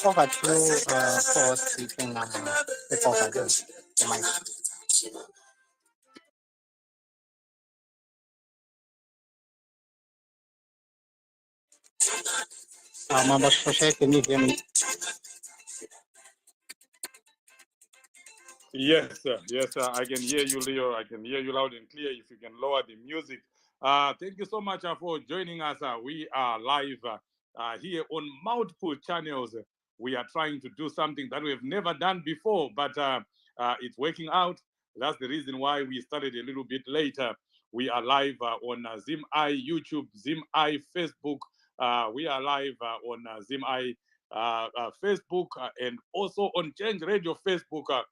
Over to post, you can take over the mic. Mama Shoshe, can you hear me? Yes, sir. Yes, sir. I can hear you, Leo. I can hear you loud and clear. If you can lower the music. Thank you so much for joining us. We are live here on multiple channels. We are trying to do something that we've never done before, but it's working out. That's the reason why we started a little bit later. We are live on ZimI YouTube, ZimI Facebook. We are live on ZimI Facebook and also on Change Radio Facebook.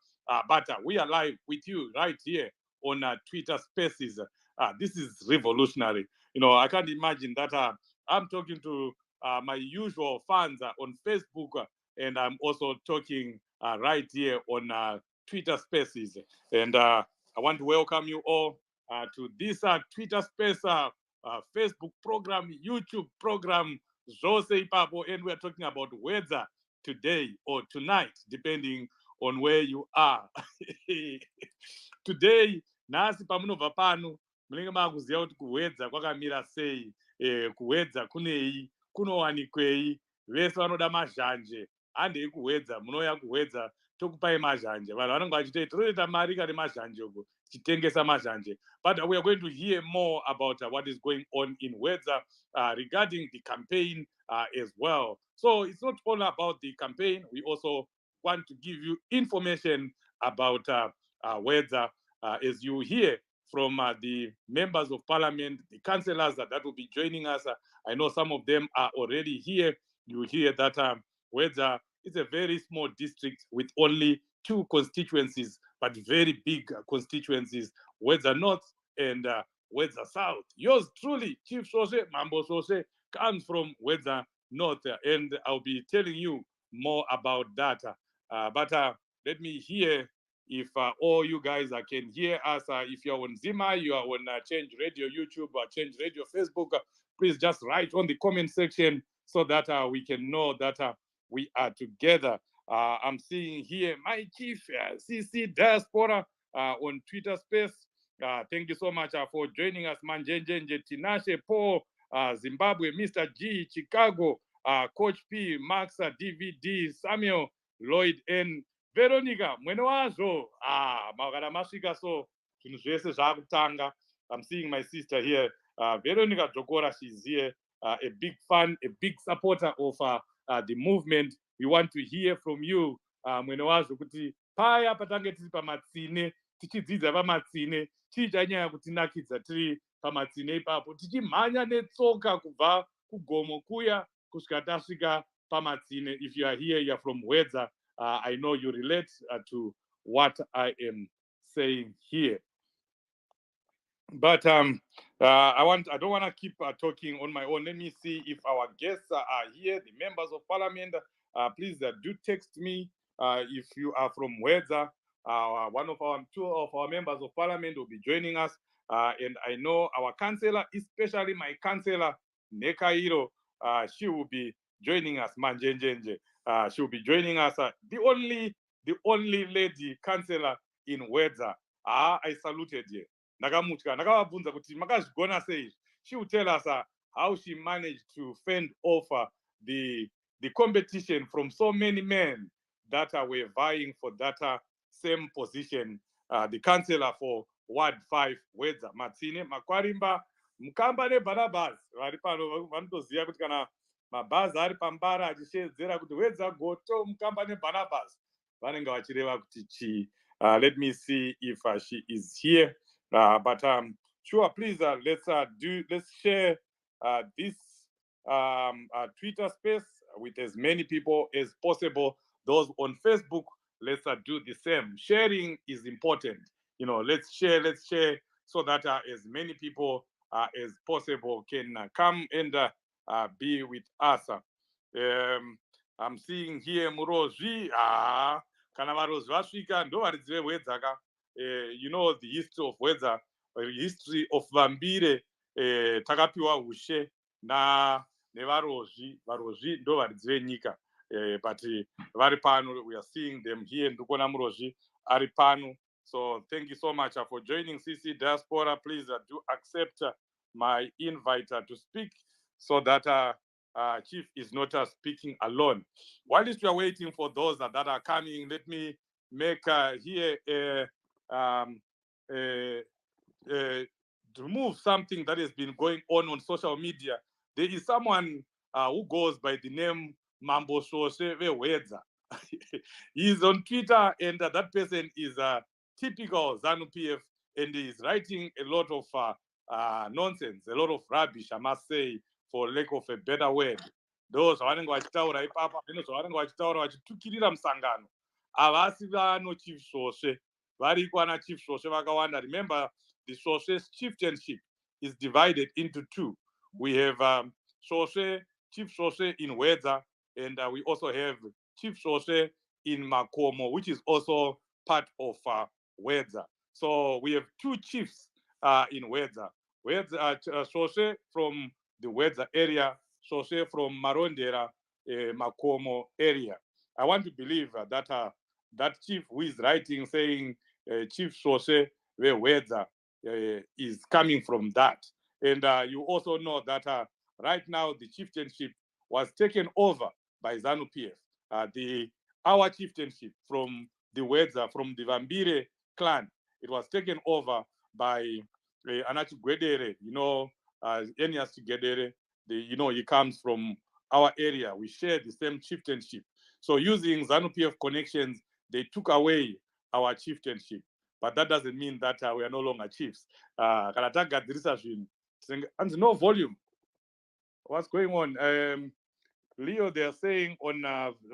But we are live with you right here on Twitter Spaces. This is revolutionary. You know, I can't imagine that I'm talking to my usual fans on Facebook, and I'm also talking right here on Twitter Spaces. And I want to welcome you all to this Twitter Space, Facebook program, YouTube program, Jose Papo, and we're talking about Hwedza today or tonight, depending on where you are. Today, nasi pamunobva pano, munenge makuziva kuti kuhwedza kwakamira sei, kuhwedza kunei, kunowanikwei, vese vanoda mazhanje, handei kuhwedza, munouya kuhwedza, tokupai mazhanje. Vanhu vanenge vachiti tonoita mari kane mazhanje uko, tichitengesa mazhanje. But we are going to hear more about what is going on in Hwedza regarding the campaign as well. So it's not all about the campaign, we also want to give you information about Hwedza as you hear from the members of parliament, the councillors that will be joining us. I know some of them are already here. You hear that Hwedza is a very small district with only 2 constituencies, but very big constituencies, Hwedza North and Hwedza South. Yours truly, Chief Sose, Mambo Sose, comes from Hwedza North, and I'll be telling you more about that. But let me hear if all you guys can hear us. If you're on Zima, you are on Change Radio YouTube or Change Radio Facebook, please just write on the comment section so that we can know that we are together. I'm seeing here my chief, CC Diaspora, on Twitter Space. Thank you so much for joining us. Manjenjenje, Tinashe, Paul, Zimbabwe, Mr. G, Chicago, Coach P, Max, DVD, Samuel, Lloyd N, Veronica, mwene wazvo. Makana masvika so zvinhu zvese zvakutanga. I'm seeing my sister here, Veronica Jokora. She's here, a big fan, a big supporter of the movement. We want to hear from you, mwene wazvo, kuti paya patange tiri pamatsine, tichidzidza pamatsine, chii chanyanya kutinakidza tiri pamatsine ipapo, tichimhanya netsoka kubva kugomo kuya kusvika tasvika pamatsine. If you are here, you are from Hwedza, I know you relate to what I am saying here. But I don't want to keep talking on my own. Let me see if our guests are here, the members of parliament. Please do text me if you are from Hwedza. Two of our members of parliament will be joining us. And I know our councillor, especially my councillor, Nekairo, she will be joining us, Manjenjenje. she'll be joining us. The only lady councillor in Hwedza. I saluted her. Nakamutya, ndakavabvunza kuti makazvigona sei. She will tell us how she managed to fend off the competition from so many men that were vying for that same position. The councillor for Ward 5 Hwedza, Matsine, Makwarimba, Mukamba neBarnabas vari pano vanotoziva kuti kana mabhazi ari pambara achishedzera kuti Hwedza goto Mukamba neBarnabas vanenge vachireva kuti chi. Let me see if she is here. But sure, please let's share this Twitter space with as many people as possible. Those on Facebook, let's do the same. Sharing is important. Let's share so that as many people as possible can come and be with us. I'm seeing here Murozvi. Kana varozvi vasvika ndo varidzi veHwedza ka. The history of Hwedza, history of Vambire, takapiwa ushe nevarozvi ndo varidzi venyika. But vari pano, we are seeing them here. Ndikona Murozvi ari pano. So thank you so much for joining CC Diaspora. Please do accept my invite to speak so that Chief is not speaking alone. While we are waiting for those that are coming, let me make here remove something that has been going on social media. There is someone who goes by the name Mambo Shoshe Hwedza. He is on Twitter, and that person is typical ZANU-PF, and he is writing a lot of nonsense, a lot of rubbish, I must say, for lack of a better word. Those vanenge vachitaura ipapa zvino zvavanenge vachitaura vachitukirira musangano havasi vano Chief Shoshe, vari kwana Chief Shoshe vakawanda. Remember, the Shoshe chieftainship is divided into two. We have Shoshe, Chief Shoshe in Hwedza, and we also have Chief Shoshe in Makomo, which is also part of Hwedza. So we have two chiefs in Hwedza. Shoshe from the Hwedza area, Shoshe from Marondera, Makomo area. I want to believe that that chief who is writing saying Chief Shoshe Hwedza is coming from that. And you also know that right now the chieftainship was taken over by ZANU-PF. Our chieftainship from the Hwedza, from the Vambire clan, it was taken over by Anachi Gwedere, Enias Gwedere. He comes from our area. We share the same chieftainship. So using ZANU-PF connections, they took away our chieftainship. But that doesn't mean that we are no longer chiefs. And no volume. What's going on? Leo, they're saying on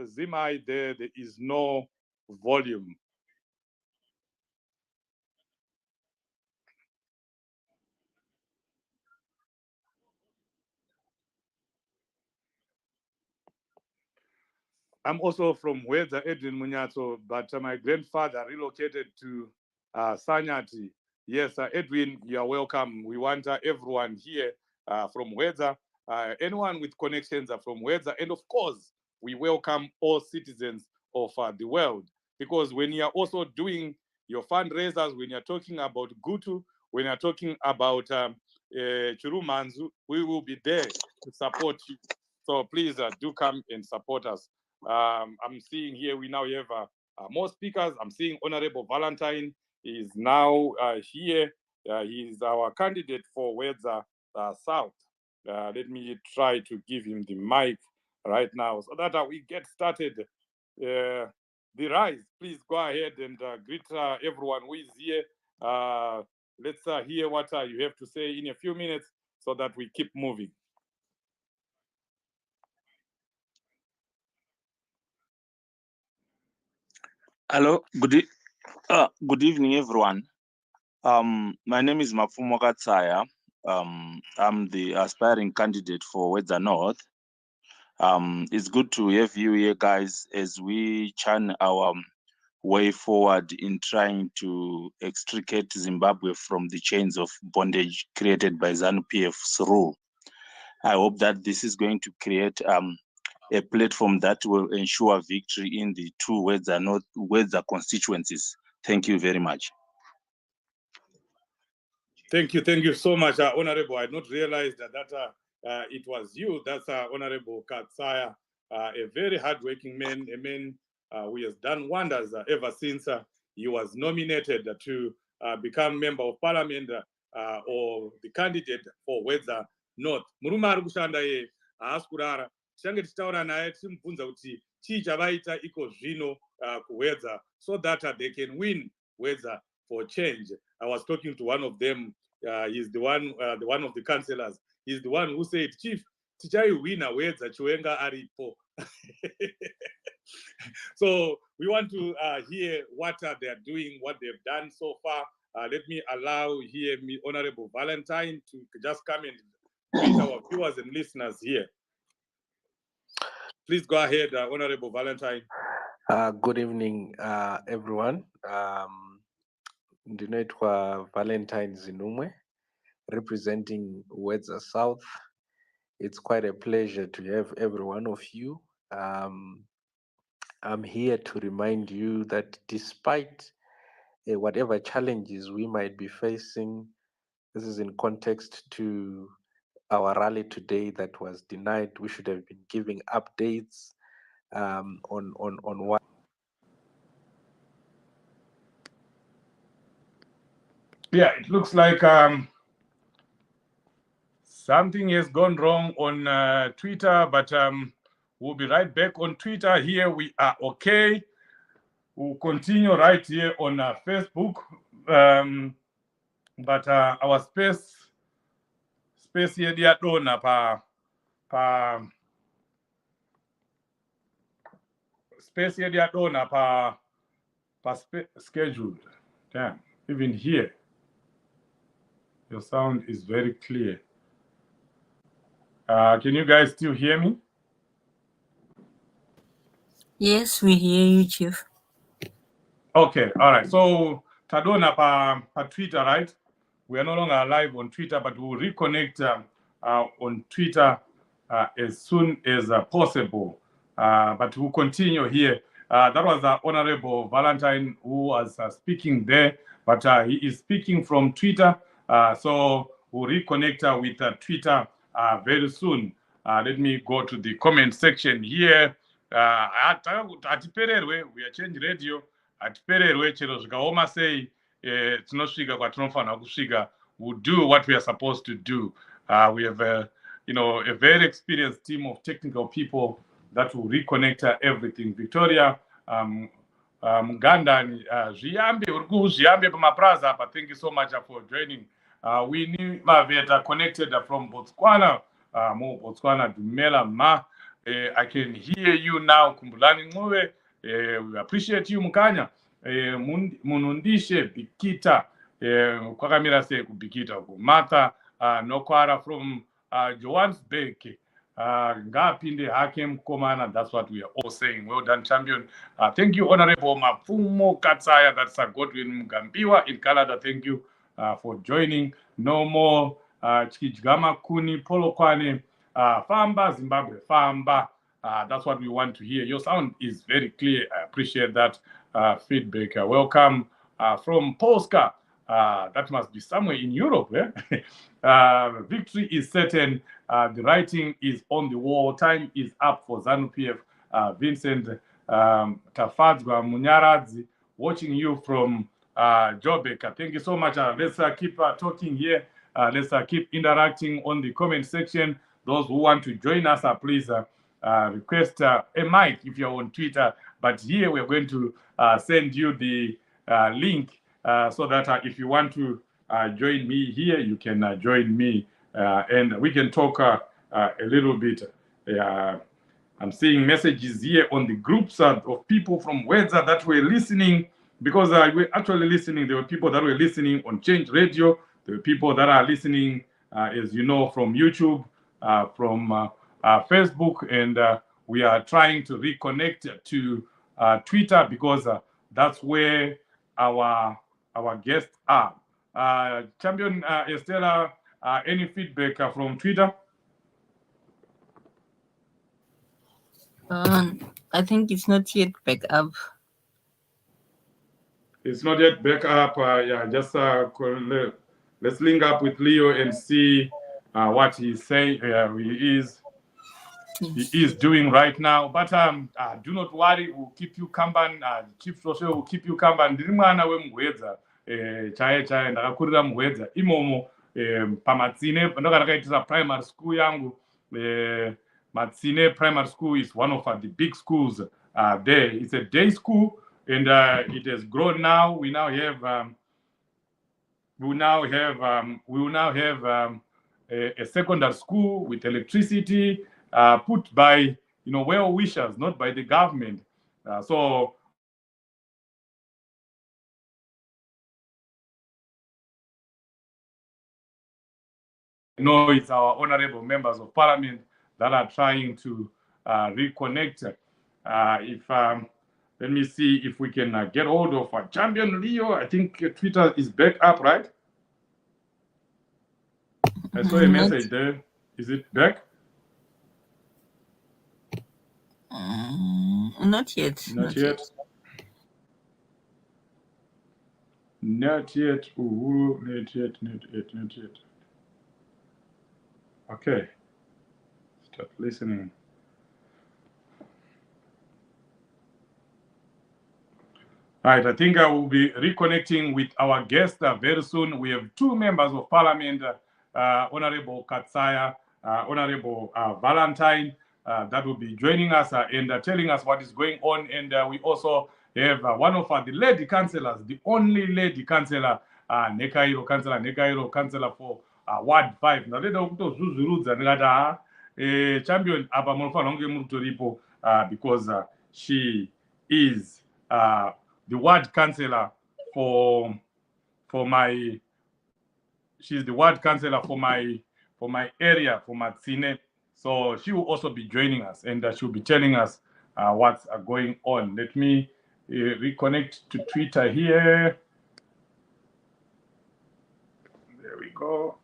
Zimai there is no volume. I'm also from Hwedza, Edwin Munyato, but my grandfather relocated to Sanyati. Yes, Edwin, you are welcome. We want everyone here from Hwedza. Anyone with connections are from Hwedza. And of course, we welcome all citizens of the world. Because when you are also doing your fundraisers, when you're talking about Gutu, when you're talking about Chirumanzu, we will be there to support you. So please do come and support us. I'm seeing here we now have more speakers. I'm seeing Honorable Valentine is now here. He is our candidate for Hwedza South. Let me try to give him the mic right now so that we get started. The rise, please go ahead and greet everyone who is here. Let's hear what you have to say in a few minutes so that we keep moving. Hello, good evening, everyone. My name is Mafumo Katsaya. I'm the aspiring candidate for Hwedza North. It's good to have you here, guys, as we churn our way forward in trying to extricate Zimbabwe from the chains of bondage created by ZANU-PF's rule. I hope that this is going to create a a platform that will ensure victory in the two Hwedza constituencies. Thank you very much. Thank you so much, Honorable. I did not realize that it was you. That's Honorable Katsaya, a very hardworking man, a man who has done wonders ever since he was nominated to become member of parliament or the candidate for Hwedza North. Murume ari kushanda ye haasi kurara. Tichange tichitaura naye tichimubvunza kuti chii chavaita iko zvino kuHwedza so that they can win Hwedza for change. I was talking to one of them. He's the one of the councillors. He's the one who said, Chief, tichaiwina Hwedza Chiwenga Aripo. So we want to hear what they are doing, what they've done so far. Let me allow here Honorable Valentine to just come and greet our viewers and listeners here. Please go ahead, Honorable Valentine. Good evening, everyone. Ndinoitwa Valentine Zinumwe, representing Hwedza South. It's quite a pleasure to have every one of you. I'm here to remind you that despite whatever challenges we might be facing, this is in context to our rally today that was denied. We should have been giving updates on what. Yeah, it looks like something has gone wrong on Twitter, but we'll be right back on Twitter. Here we are okay. We'll continue right here on Facebook. But our space here diadona space here diadona pa scheduled. Damn, even here. Your sound is very clear. Can you guys still hear me? Yes, we hear you, Chief. Okay, all right. So, Tadona pa Twitter, right? We are no longer live on Twitter, but we'll reconnect on Twitter as soon as possible. But we'll continue here. That was Honorable Valentine who was speaking there, but he is speaking from Twitter. So we'll reconnect with Twitter very soon. Let me go to the comment section here. Atipererwe, we are Change Radio. Atipererwe chero zvikaoma sei tinosvika kwatinofanira kusvika. We'll do what we are supposed to do. We have a very experienced team of technical people that will reconnect everything. Victoria, Mugandani, Zviambe, Urgu, Zviambe Pamapraza, but thank you so much for joining. We knew Maveta connected from Botswana, Botswana, Dumela, Ma. I can hear you now, Kumbulani Mwe. We appreciate you, Mukanya. Munundishe, Bikita, Kwakamira se Bikita, Martha, Nokwara from Johannesburg. Ngapinde Hakem Komana, that's what we are all saying. Well done, champion. Thank you, Honorable Mafumo Katsaya, that's Godwin Mugambiwa in Canada. Thank you for joining. No more Chikijgama Kuni, Polokwane, Famba, Zimbabwe, Famba. That's what we want to hear. Your sound is very clear. I appreciate that feedback. Welcome from Polska. That must be somewhere in Europe. Victory is certain. The writing is on the wall. Time is up for ZANU-PF. Vincent Tafadzwa Munyaradzi, watching you from Jobbik. Thank you so much. Let's keep talking here. Let's keep interacting on the comment section. Those who want to join us, please request a mic if you're on Twitter. But here we're going to send you the link so that if you want to join me here, you can join me and we can talk a little bit. I'm seeing messages here on the groups of people from Hwedza that were listening, because we're actually listening. There were people that were listening on Change Radio. There were people that are listening, as you know, from YouTube, from Facebook, and we are trying to reconnect to Twitter because that's where our guests are. Champion Estella, any feedback from Twitter? I think it's not yet back up. It's not yet back up. Yeah, just let's link up with Leo and see what he's saying. He is doing right now. But do not worry, we'll keep you company. Chief Social will keep you company. Ndiri mwana wemuhwedza chaiye ndakakurira muhwedza imomo pamatsine ndakakaitisa primary school yangu. Matsine primary school is one of the big schools there. It's a day school, and it has grown now. We now have a secondary school with electricity put by well wishers, not by the government. So no, it's our honorable members of parliament that are trying to reconnect. Let me see if we can get hold of Champion Leo. I think Twitter is back up, right? I saw a message there. Is it back? Not yet. Not yet. Not yet. Ooh, not yet. Okay. Start listening. Right, I think I will be reconnecting with our guest very soon. We have two members of parliament, Honorable Katsaya, Honorable Valentine, that will be joining us and telling us what is going on. And we also have one of the lady councillors, the only lady councillor, Nekairo councillor for Ward 5. Now, they don't champion apa munofanira kunge muri toripo because she is the ward councillor for my. She's the ward councillor for my area, for Matsine. So she will also be joining us, and she'll be telling us what's going on. Let me reconnect to Twitter here. There we go.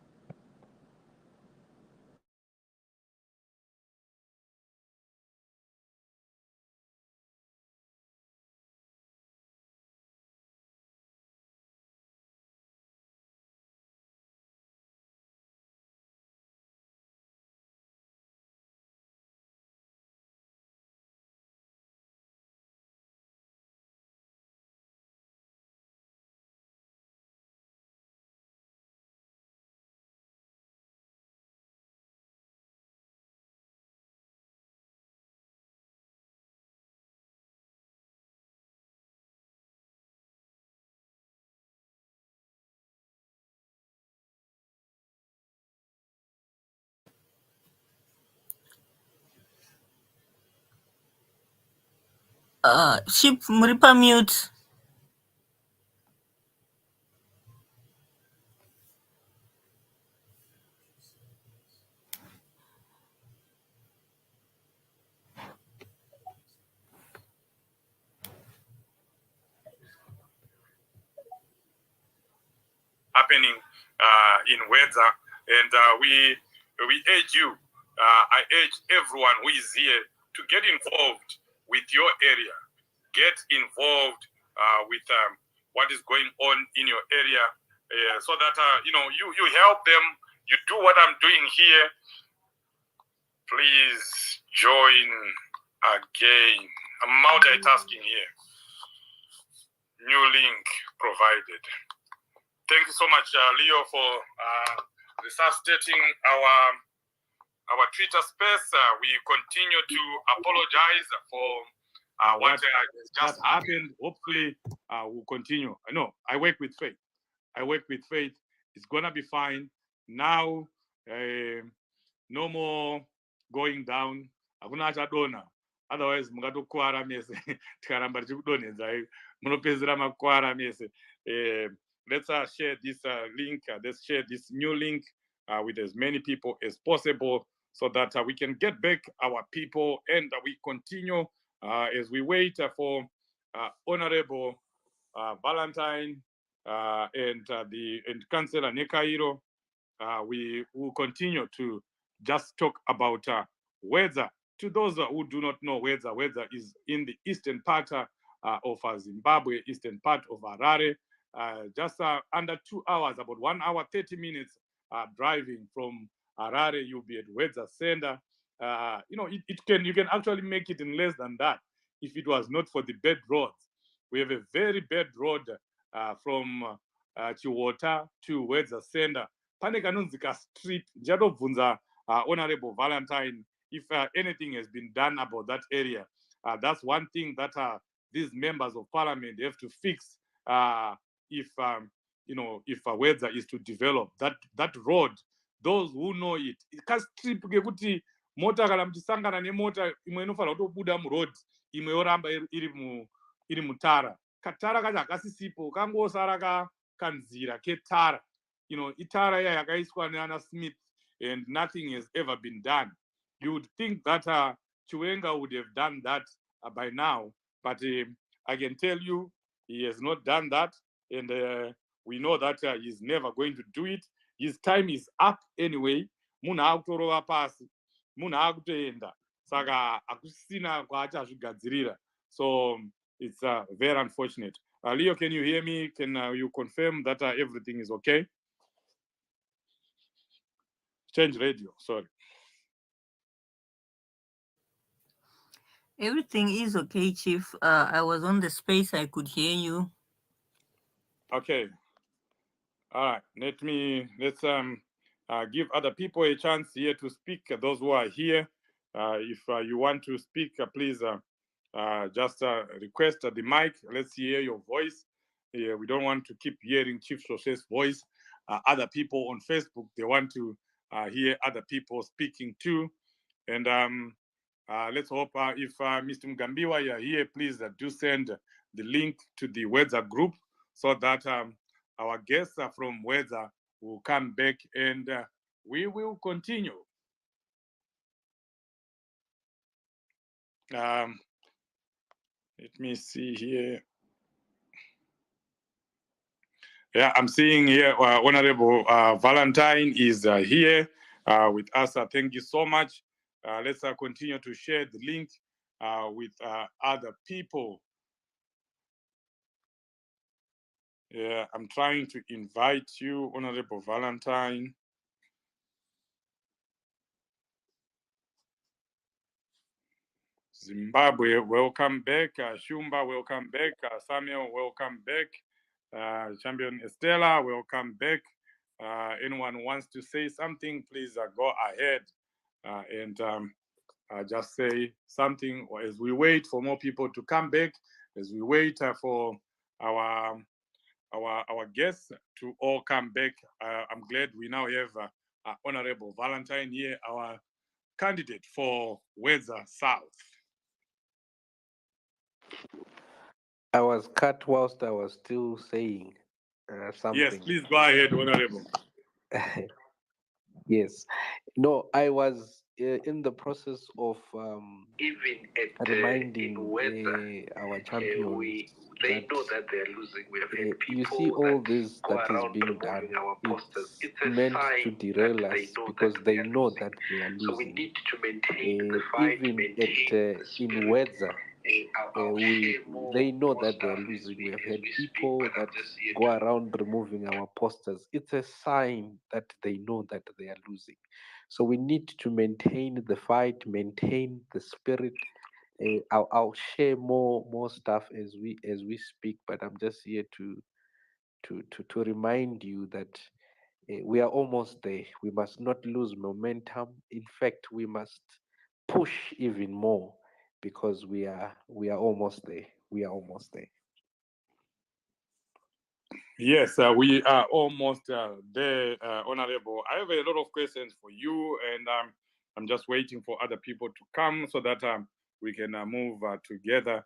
Ship Mripa mute. Happening in Hwedza, and we urge you. I urge everyone who is here to get involved with your area. Get involved with what is going on in your area, so that you help them. You do what I'm doing here. Please join again. I'm multitasking here. New link provided. Thank you so much, Leo, for resuscitating our Twitter space. We continue to apologize for what just happened. Hopefully, we'll continue. I know. I work with faith. It's gonna be fine. Now, no more going down. Hakuna achadona. Otherwise, mungatokuwara mese. Tikaramba tichikudonhedzai, munopedzera makuwara mese. Let's share this link. Let's share this new link with as many people as possible, so that we can get back our people, and we continue as we wait for Honorable Valentine and Councillor Nekairo. We will continue to just talk about Hwedza To those who do not know, Hwedza is in the eastern part of Zimbabwe, eastern part of Harare, just under 2 hours, about 1 hour, 30 minutes driving from Harare, you'll be at Hwedza Center. You can actually make it in less than that if it was not for the bad roads. We have a very bad road from Chiwota to Hwedza Center. Pane kanonzi ka street, ndichatobvunza Honorable Valentine if anything has been done about that area. That's one thing that these members of parliament have to fix if Hwedza is to develop that road. Those who know it, kastrip kekuti mota kana muchisangana nemota imwe inofanira kutobuda muroad imwe yoramba iri mutara. Katara kacho hakasisipo, kangosara kanzira ketara. Itara iya yakaiswa neana Smith and nothing has ever been done. You would think that Chiwenga would have done that by now, but I can tell you he has not done that, and we know that he's never going to do it. His time is up anyway. Munhu akutorova pasi, munhu akutoenda, saka akusina kwaachazvigadzirira. So it's very unfortunate. Leo, can you hear me? Can you confirm that everything is okay? Change radio, sorry. Everything is okay, Chief. I was on the space. I could hear you. Okay. All right. Let's give other people a chance here to speak. Those who are here, if you want to speak, please just request the mic. Let's hear your voice. We don't want to keep hearing Chief Shoshe's voice. Other people on Facebook, they want to hear other people speaking too. And let's hope if Mr. Mugambiwa, you're here, please do send the link to the Hwedza group so that our guests from Hwedza will come back and we will continue. Let me see here. Yeah, I'm seeing here Honorable Valentine is here with us. Thank you so much. Let's continue to share the link with other people. Yeah, I'm trying to invite you, Honorable Valentine. Zimbabwe, welcome back. Shumba, welcome back. Samuel, welcome back. Champion Estella, welcome back. Anyone wants to say something, please go ahead and just say something as we wait for more people to come back, as we wait for our guests to all come back. I'm glad we now have Honorable Valentine here, our candidate for Hwedza South. I was cut whilst I was still saying something. Yes, please go ahead, Honorable. Yes. No, I was in the process of reminding our champions they know that they're losing. We have had people you see all this go that is around being done, removing our posters. it's a meant sign to derail that us they know because that they are know losing. that we are So we losing. need to maintain the fight, Even maintain at the in spirit. Hwedza, Share more, they know more that they're stuff as losing. we We have had speak, people but I'm that just here go to around removing our posters. It's a sign that they know that they are losing. So we need to maintain the fight, maintain the spirit. I'll share more stuff as we speak, but I'm just here to remind you that we are almost there. We must not lose momentum. In fact, we must push even more because we are almost there. We are almost there. Yes, we are almost there, Honorable. I have a lot of questions for you, and I'm just waiting for other people to come so that we can move together.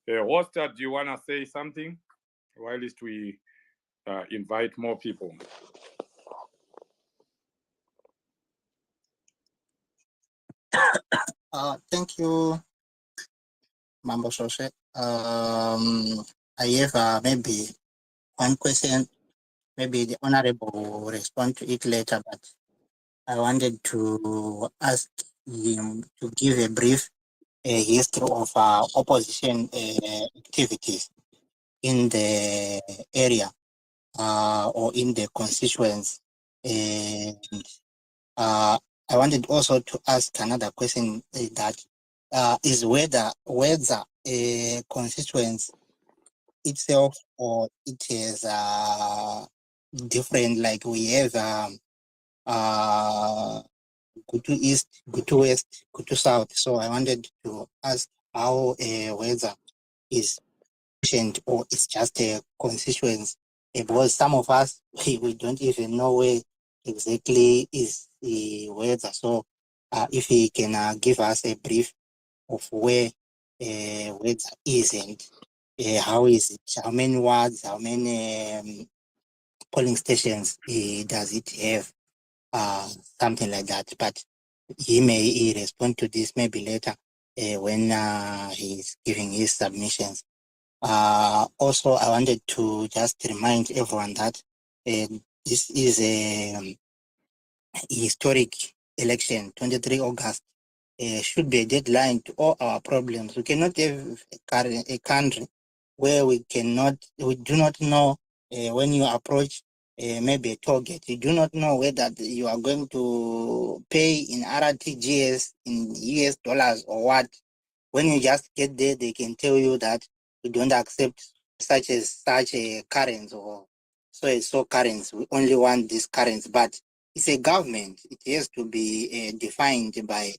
Host, do you want to say something while we invite more people? Thank you, Mambo Shoshe. I have maybe one question. Maybe the Honorable will respond to it later, but I wanted to ask him to give a brief history of opposition activities in the area or in the constituents. And I wanted also to ask another question that is whether a constituents itself or it is different, like we have Kutu East, Kutu West, Kutu South. So I wanted to ask how Hwedza is patient or it's just a constituency, because some of us we don't even know where exactly is the Hwedza. So if he can give us a brief of where Hwedza is and how is it, how many wards, how many polling stations does it have, something like that. But he may respond to this maybe later when he's giving his submissions. Also, I wanted to just remind everyone that this is a historic election. 23 August should be a deadline to all our problems. We cannot have a country where we do not know when you approach maybe a target. You do not know whether you are going to pay in RTGS, in US dollars or what. When you just get there, they can tell you that we don't accept such a currency or so currency. We only want this currency, but it's a government. It has to be defined by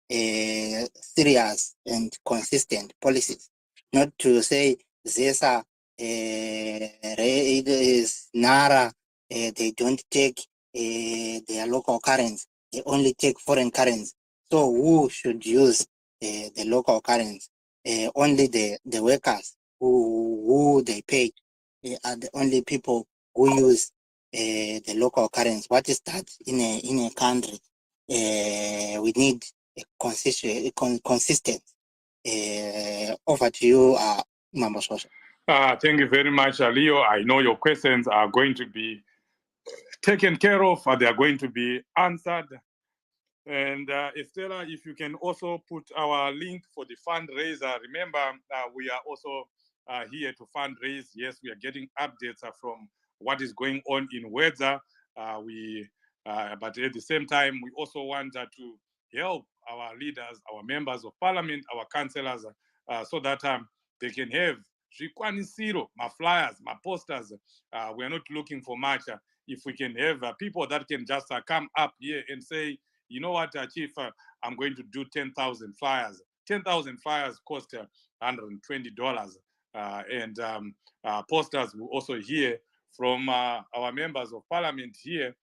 serious and consistent policies, not to say Zesa is Nara. They don't take their local currency. They only take foreign currency. So who should use the local currency? Only the workers who they pay are the only people who use the local currency. What is that in a country? We need a consistent. Over to you, Mambo Social. Thank you very much, Leo. I know your questions are going to be taken care of, they are going to be answered. And Estella, if you can also put our link for the fundraiser. Remember, we are also here to fundraise. Yes, we are getting updates from what is going on in Hwedza. But at the same time, we also want to help our leaders, our members of parliament, our councillors, so that they can have zvikwanisiro, my flyers, my posters. We are not looking for much. If we can have people that can just come up here and say, you know what, Chief, I'm going to do 10,000 flyers. 10,000 flyers cost $120. And posters will also hear from our members of parliament here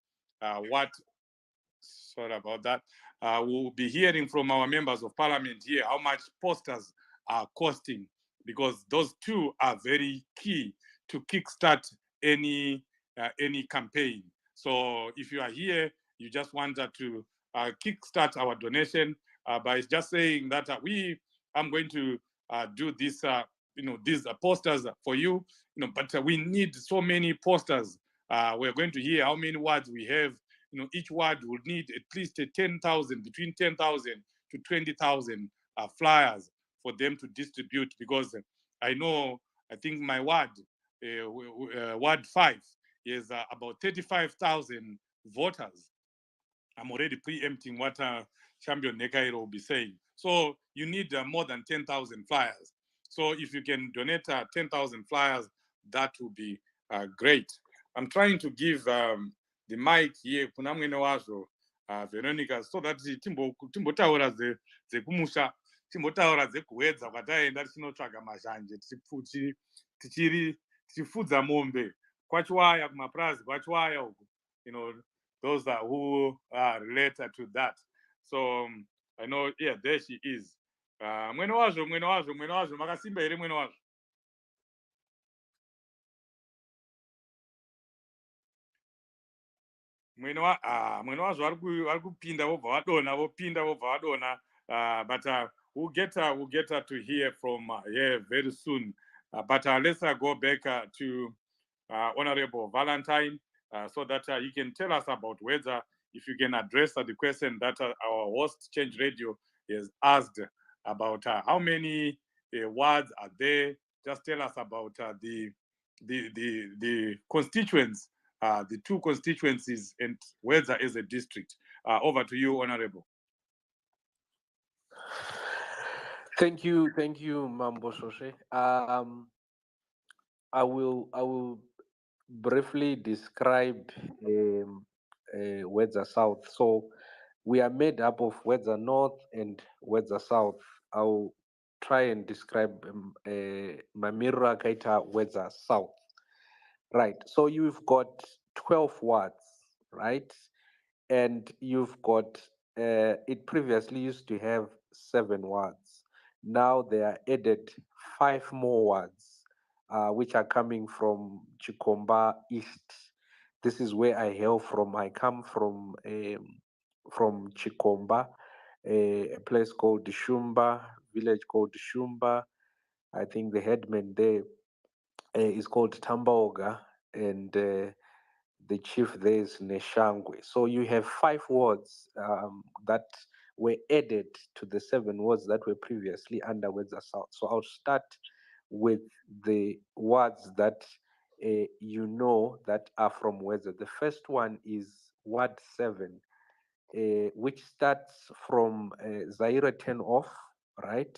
sorry about that. We'll be hearing from our members of parliament here how much posters are costing, because those two are very key to kickstart any campaign. So if you are here, you just wanted to kickstart our donation by just saying that I'm going to do this, these posters for you, but we need so many posters. We're going to hear how many words we have. Each ward will need at least 10,000, between 10,000 to 20,000 flyers for them to distribute, because I think my ward, Ward 5, is about 35,000 voters. I'm already preempting what Champion Nekairo will be saying. So you need more than 10,000 flyers. So if you can donate 10,000 flyers, that would be great. I'm trying to give the mic here kuna mwene wazvo Veronica, so that timbotaura dzekumusha, timbotaura dzekuhwedza kwataenda tichinotsvaga mazhanje tichifudza mombe kwachiwaya kumapurazi kwachiwaya uku, those who are related to that. So I know, yeah, there she is. Mwene wazvo makasimba here mwene wazvo. Mwene wazvo ari kupinda vobva vadonha, but we'll get to hear from here very soon. But let's go back to Honorable Valentine, so that he can tell us about Hwedza if you can address the question that our host Change Radio has asked about how many wards are there. Just tell us about the constituents, the two constituencies, and Hwedza as a district. Over to you, Honorable. Thank you, Mambo Shoshe. I will briefly describe Hwedza South. So we are made up of Hwedza North and Hwedza South. I'll try and describe Mamira Kaita Hwedza South. Right. So you've got 12 wards, right? And you've got it previously used to have 7 wards. Now they are added 5 more wards, which are coming from Chikomba East. This is where I hail from. I come from Chikomba, a place called Shumba, village called Shumba. I think the headman there is called Tambaoga, and the chief there is Neshangwe. So you have 5 wards that were added to the 7 wards that were previously under Hwedza South. So I'll start with the wards that you know that are from Hwedza. The first one is Ward 7, which starts from Zaire 10 off, right?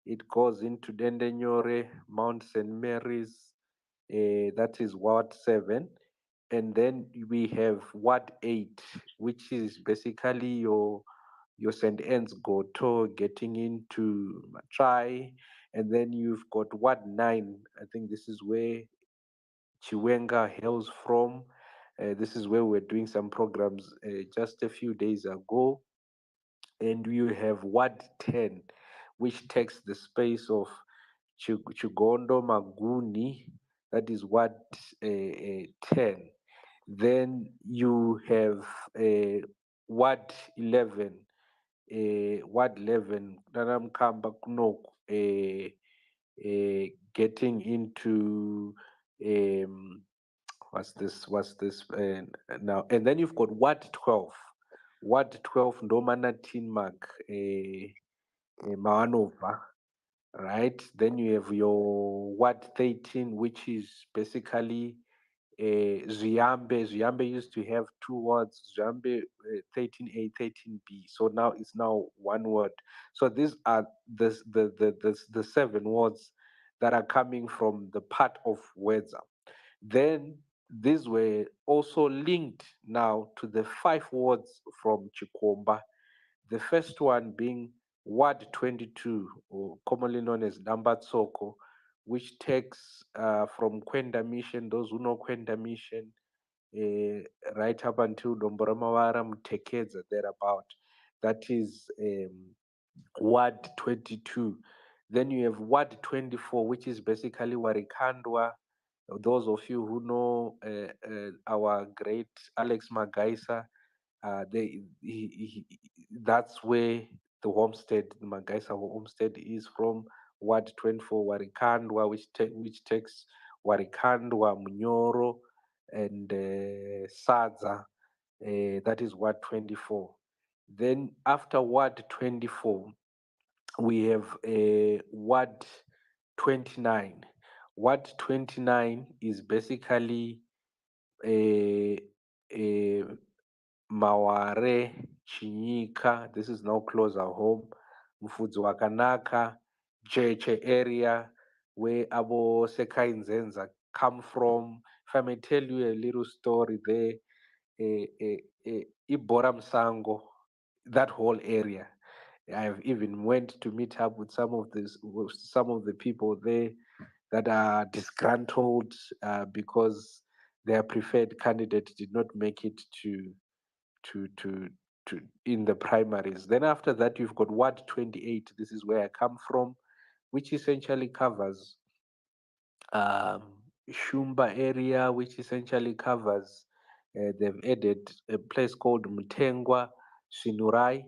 It goes into Dendenyore, Mount St. Mary's, that is Ward 7. And then we have Ward 8, which is basically your St. Anne's Goto getting into Matrai. And then you've got Ward 9. I think this is where Chiwenga hails from. This is where we're doing some programs just a few days ago. And you have Ward 10, which takes the space of Chugondo Maguni, that is Ward 10. Then you have Ward 11, Ward 11, Nanamkamba Kunok, getting into what's this now, and then you've got Ward 12. Ward 12, Ndomana Tinmark, Maanova, right? Then you have your Ward 13, which is basically Ziambe. Ziambe used to have 2 wards, Ziambe 13A, 13B. So now it's now 1 ward. So these are the 7 wards that are coming from the part of Hwedza. Then these were also linked now to the 5 wards from Chikomba. The first one being Ward 22, or commonly known as Dambatsoko, which takes from Kwenda Mission, those who know Kwenda Mission, right up until Domboramawara, Mutekedza, thereabout. That is Ward 22. Then you have Ward 24, which is basically Warikandwa. Those of you who know our great Alex Magaisa, that's where the homestead, the Magaisa homestead, is from. Ward 24, Warikandwa, which takes Warikandwa, Munyoro, and Sadza. That is Ward 24. Then after Ward 24, we have Ward 29. Ward 29 is basically a Maware, Chinyika. This is now closer home. Mufudzi Wakanaka, Cheche area, where Abo Sekai Nzenza come from. If I may tell you a little story there, Iboram Sango, that whole area. I've even went to meet up with some of the people there that are disgruntled because their preferred candidate did not make it to in the primaries. Then after that, you've got Ward 28. This is where I come from, which essentially covers um, Shumba area, which essentially covers. They've added a place called Mutengwa, Sinurai,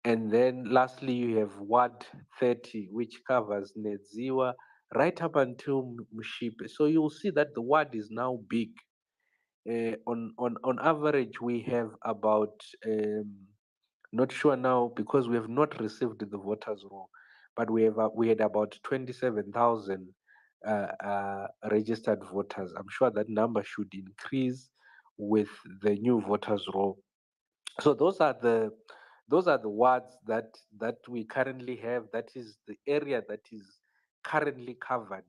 and then lastly you have Ward 30, which covers Nedziwa right up until Mushipe. So you'll see that the ward is now big. On average, we have about not sure now because we have not received the voters roll, but we had about 27,000 registered voters. I'm sure that number should increase with the new voters roll. So those are the wards that we currently have. That is the area that is currently covered.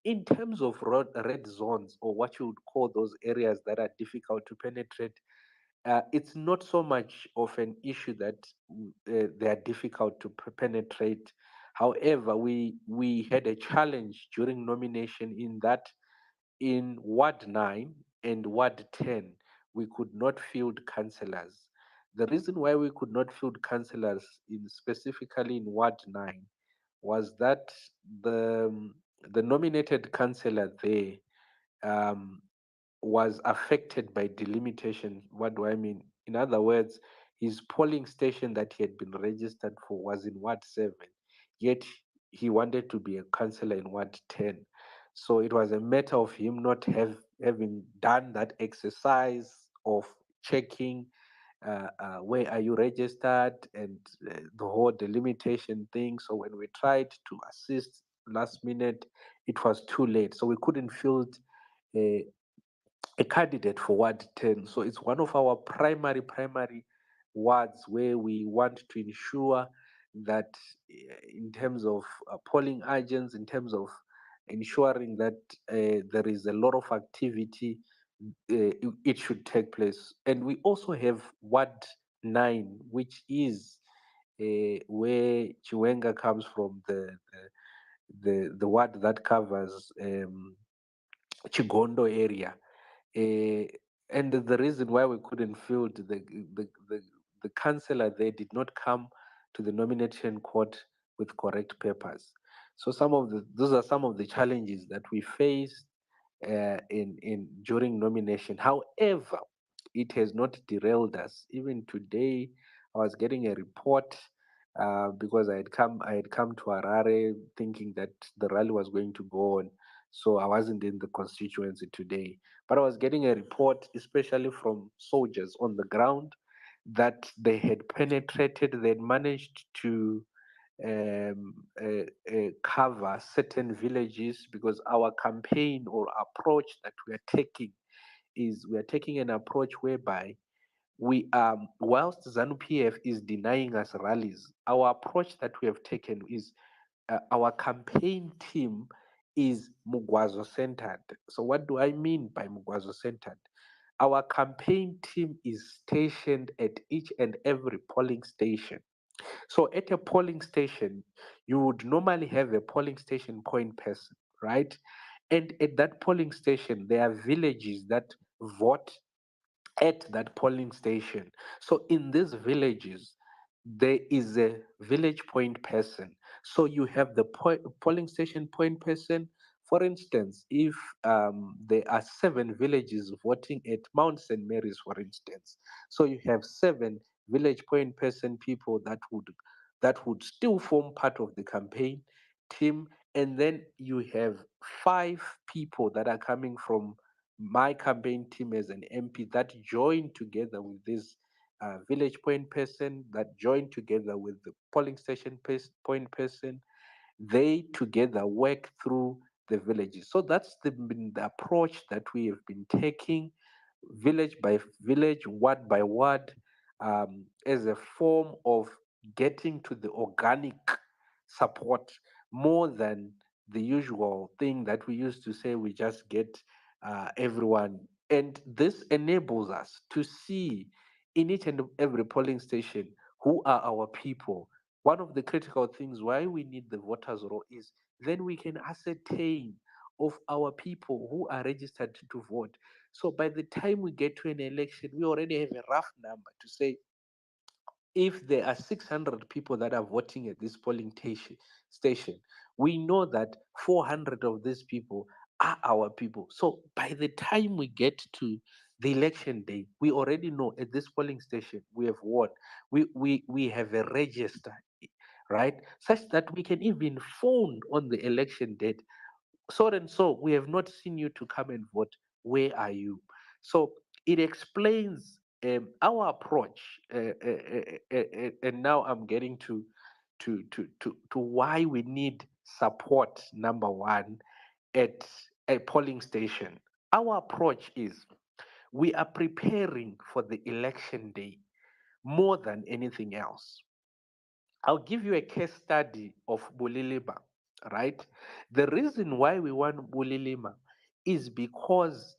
In terms of red zones, or what you would call those areas that are difficult to penetrate, it's not so much of an issue that they are difficult to penetrate. However, we had a challenge during nomination in that in Ward 9 and Ward 10, we could not field councillors. The reason why we could not field councillors specifically in Ward 9 was that the the nominated councillor there um, was affected by delimitation. What do I mean? In other words, his polling station that he had been registered for was in Ward 7, yet he wanted to be a councillor in Ward 10. So it was a matter of him not having done that exercise of checking where are you registered and the whole delimitation thing. So when we tried to assist last minute, it was too late. So we couldn't field a candidate for Ward 10. So it's one of our primary wards where we want to ensure that in terms of polling agents, in terms of ensuring that there is a lot of activity, it should take place. And we also have Ward 9, which is where Chiwenga comes from, the ward that covers Chigondo area. Eh, and the reason why we couldn't field the councillor there did not come to the nomination court with correct papers. So those are some of the challenges that we faced in during nomination. However, it has not derailed us. Even today, I was getting a report because I had come to Harare thinking that the rally was going to go on, so I wasn't in the constituency today. But I was getting a report, especially from soldiers on the ground, that they had penetrated, they had managed to cover certain villages, because our campaign or approach that we are taking is we are taking an approach whereby whilst ZANU PF is denying us rallies, our approach that we have taken is our campaign team is Mugwazo centered. So, what do I mean by Mugwazo centered? Our campaign team is stationed at each and every polling station. So, at a polling station, you would normally have a polling station point person, right? And at that polling station, there are villages that vote at that polling station. So in these villages, there is a village point person. So you have the polling station point person. For instance, if there are 7 villages voting at Mount St. Mary's, for instance, so you have 7 village point person people that would still form part of the campaign team, and then you have 5 people that are coming from my campaign team as an MP that joined together with this village point person, that joined together with the polling station point person. They together work through the villages. So that's been the approach that we have been taking, village by village, ward by ward, as a form of getting to the organic support, more than the usual thing that we used to say we just get everyone. And this enables us to see in each and every polling station who are our people. One of the critical things why we need the voters roll is then we can ascertain of our people who are registered to vote. So by the time we get to an election, we already have a rough number to say if there are 600 people that are voting at this polling station, we know that 400 of these people are our people. So by the time we get to the election day, we already know at this polling station we have won. We have a register, right? Such that we can even phone on the election date, so and so, we have not seen you to come and vote. where are you? So it explains our approach, and now I'm getting to why we need support. Number one, at a polling station, our approach is we are preparing for the election day more than anything else. I'll give you a case study of Bulilima, right? The reason why we want Bulilima is because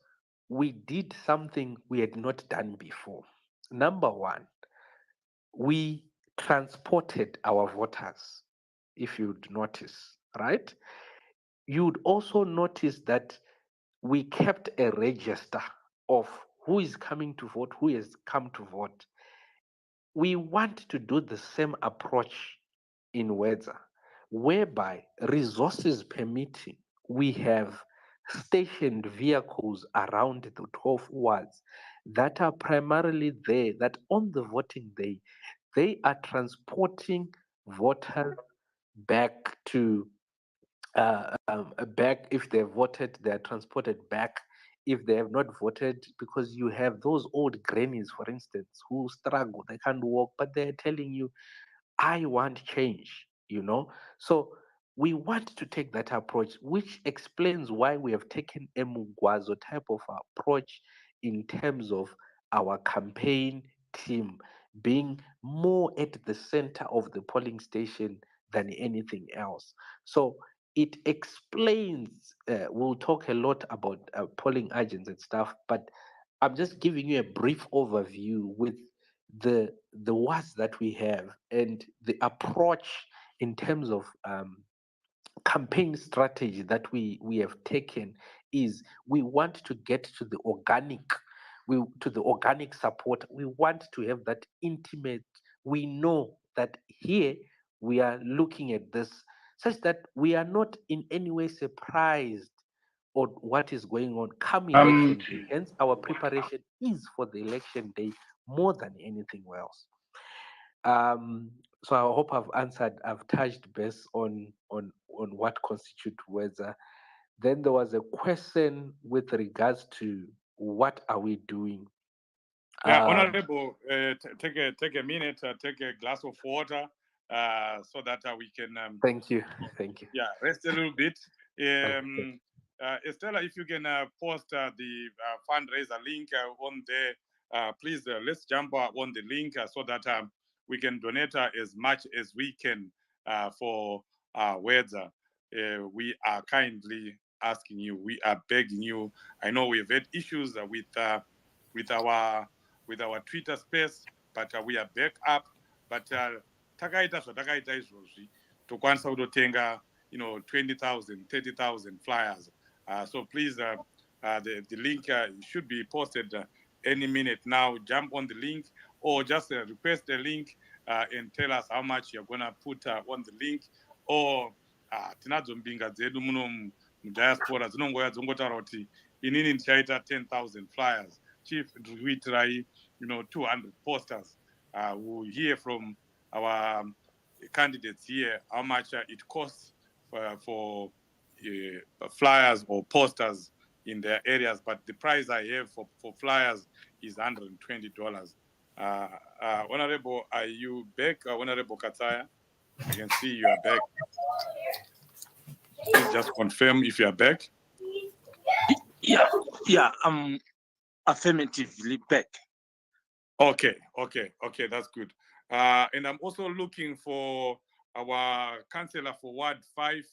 we did something we had not done before. Number one, we transported our voters, if you'd notice, right? You'd also notice that we kept a register of who is coming to vote, who has come to vote. We want to do the same approach in Hwedza, whereby resources permitting, we have stationed vehicles around the 12 wards that are primarily there, that on the voting day, they are transporting voters back to back. If they voted, they are transported back. If they have not voted, because you have those old grannies, for instance, who struggle, they can't walk, but they're telling you, I want change, you know. So we want to take that approach, which explains why we have taken a Mugwazo type of approach in terms of our campaign team being more at the center of the polling station than anything else. So it explains, we'll talk a lot about polling agents and stuff, but I'm just giving you a brief overview with the words that we have and the approach in terms of campaign strategy that we have taken is we want to get to the organic, to the organic support. We want to have that intimate, we know that here we are looking at this such that we are not in any way surprised on what is going on come election day. Hence our preparation is for the election day more than anything else. So I hope I've answered, I've touched base on what constitutes Hwedza. Then there was a question with regards to what are we doing. Yeah, Honorable, take a minute, take a glass of water, so that we can. Thank you. Yeah, rest a little bit. Okay. Estella, if you can post the fundraiser link on there, please. Let's jump on the link so that we can donate as much as we can for Hwedza. We are kindly asking you. We are begging you. I know we've had issues with our Twitter space, but we are back up. But takaita zvatakaita izvozvi tokwanisa kutotenga 20,000, 30,000 flyers. So please, the link should be posted any minute now. Jump on the link or just request the link and tell us how much you're going to put on the link. Or tinadzo mbinga dzedu muno mudiaspora dzinongoya dzongotaura kuti inini ndichaita 10,000 flyers. Chief, ndikuitirai 200 posters. We'll hear from our candidates here how much it costs for flyers or posters in their areas, but the price I have for flyers is $120. Honorable, are you back? Honorable Katsaya, I can see you are back. Please just confirm if you are back. Yeah, I'm affirmatively back. Okay, that's good. And I'm also looking for our councillor for Ward 5.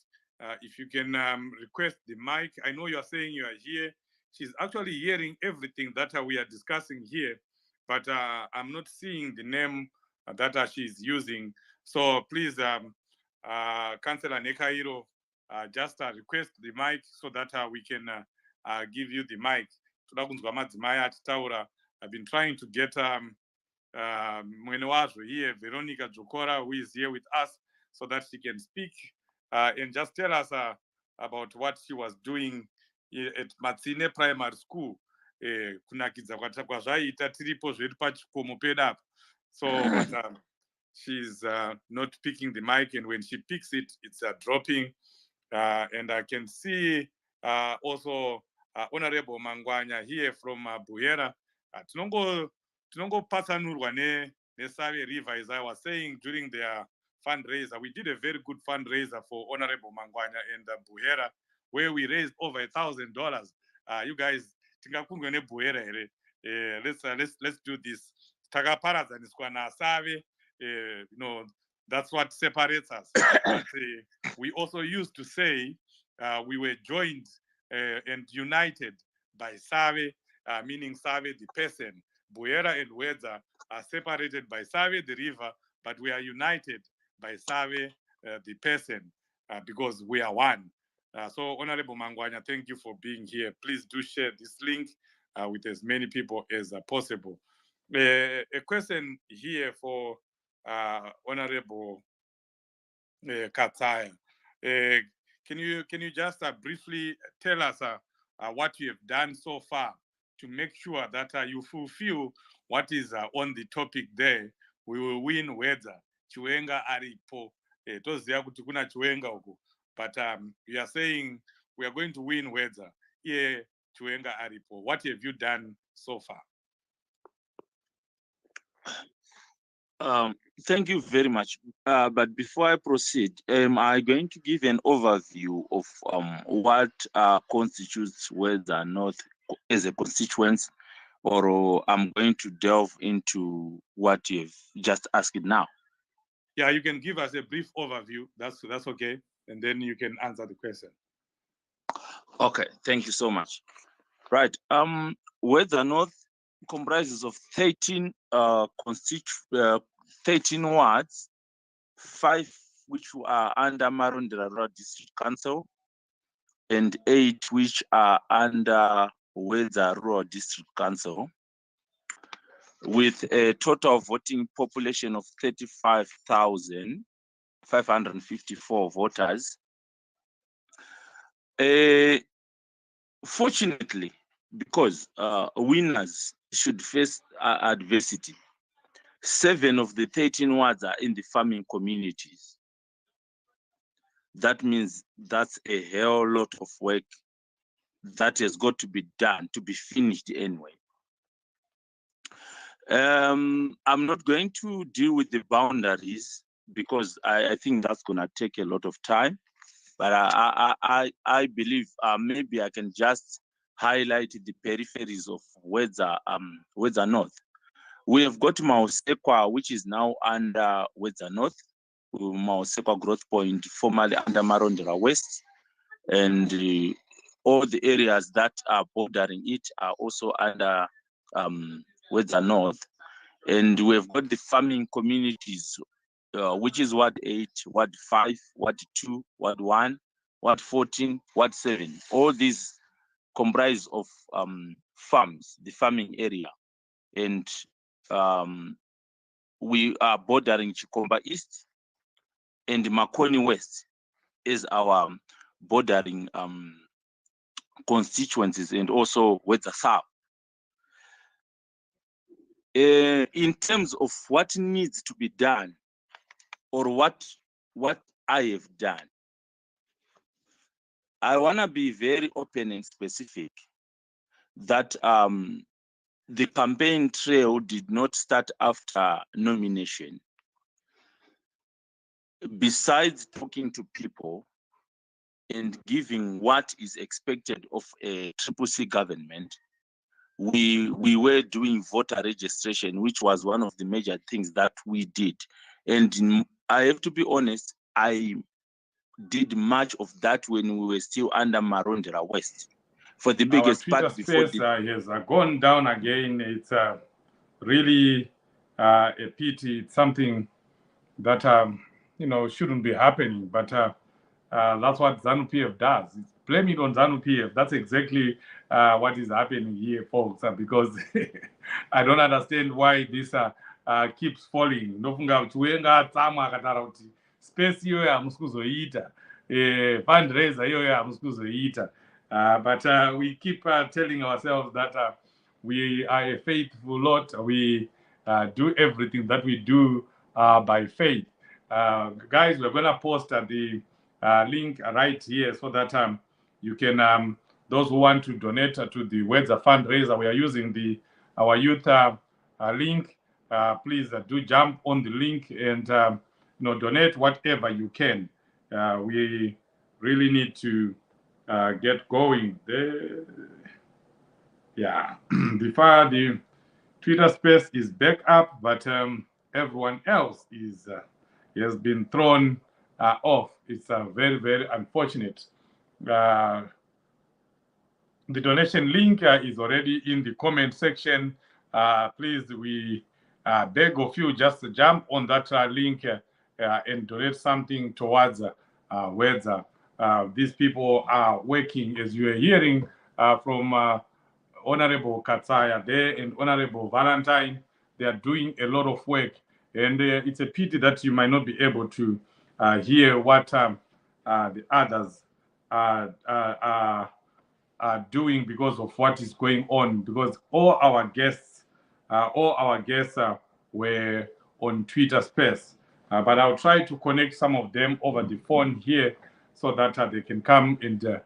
If you can request the mic. I know you are saying you are here. She's actually hearing everything that we are discussing here, but I'm not seeing the name that she's using. So please, Councillor Nekairo, just request the mic so that we can give you the mic. I've been trying to get Mwenewazo here, Veronica Jokora, who is here with us, so that she can speak and just tell us about what she was doing at Matsine Primary School. Kunakidza kwazvaita tiripo zvedu pachikomo pedapa. So, but she's not picking the mic, and when she picks it, it's dropping. And I can see also Honorable Mangwanya here from Buyera. Tinongopatsanurwa neSave River, as I was saying during their fundraiser. We did a very good fundraiser for Honorable Mangwanya and Buyera, where we raised over $1,000. You guys, tingakungwe neBuyera here. Let's do this. Takaparadzaniswa naSave. That's what separates us. But, we also used to say we were joined and united by Save, meaning Save the person. Buyera and Hwedza are separated by Save the river, but we are united by Save the person because we are one. So Honorable Mangwanya, thank you for being here. Please do share this link with as many people as possible. A question here for Honorable Katsaya. Can you just briefly tell us what you have done so far to make sure that you fulfill what is on the topic there? We will win Hwedza. Chiwenga Aripo. Toziya kuti kuna Chiwenga uku. But you are saying we are going to win Hwedza. Yeah, Chiwenga Aripo. What have you done so far? Thank you very much. But before I proceed, I'm going to give an overview of what constitutes Hwedza North as a constituency, or I'm going to delve into what you've just asked now. Yeah, you can give us a brief overview. That's okay, and then you can answer the question. Okay, thank you so much. Right. Hwedza North comprises of 13 13 wards, 5 which are under Marondera Rural District Council, and 8 which are under Hwedza Rural District Council, with a total voting population of 35,554 voters. Fortunately, because winners should face adversity, 7 of the 13 wards are in the farming communities. That means that's a hell lot of work that has got to be done, to be finished anyway. I'm not going to deal with the boundaries because I think that's going to take a lot of time. But I believe maybe I can just highlight the peripheries of Hwedza North. We have got Mausekwa, which is now under Hwedza North, Mausekwa Growth Point, formerly under Marondera West, and all the areas that are bordering it are also under Hwedza North. And we have got the farming communities, which is Ward 8, Ward 5, Ward 2, Ward 1, Ward 14, Ward 7. All these comprise of farms, the farming area. And we are bordering Chikomba East and Makoni West is our bordering constituencies, and also Hwedza South. In terms of what needs to be done, or what I have done, I want to be very open and specific that the campaign trail did not start after nomination. Besides talking to people and giving what is expected of a CCC government, we were doing voter registration, which was one of the major things that we did. And I have to be honest, I did much of that when we were still under Marondera West. For the biggest Our part Twitter before space has gone down again. It's really a pity. It's something that shouldn't be happening, but that's what ZANU-PF does. It's blame it on ZANU-PF. That's exactly what is happening here, folks, because I don't understand why this keeps falling. Ndofunga kuti Chiwenga atsamwa akataura kuti space iyoyo hamusi kuzoita, fundraiser iyoyo hamusi kuzoita. But we keep telling ourselves that we are a faithful lot. We do everything that we do by faith. Guys, we're going to post the link right here so that you can those who want to donate to the Hwedza fundraiser, we are using our youth link. Please do jump on the link and donate whatever you can. We really need to get going. The Twitter space is back up, but everyone else has been thrown off. It's very, very unfortunate. The donation link is already in the comment section. Please, we beg of you just to jump on that link and donate something towards Hwedza. These people are working, as you are hearing from Honorable Katsaya there and Honorable Valentine. They are doing a lot of work, and it's a pity that you might not be able to hear what the others are doing because of what is going on. Because all our guests were on Twitter Space, but I'll try to connect some of them over the phone here so that they can come and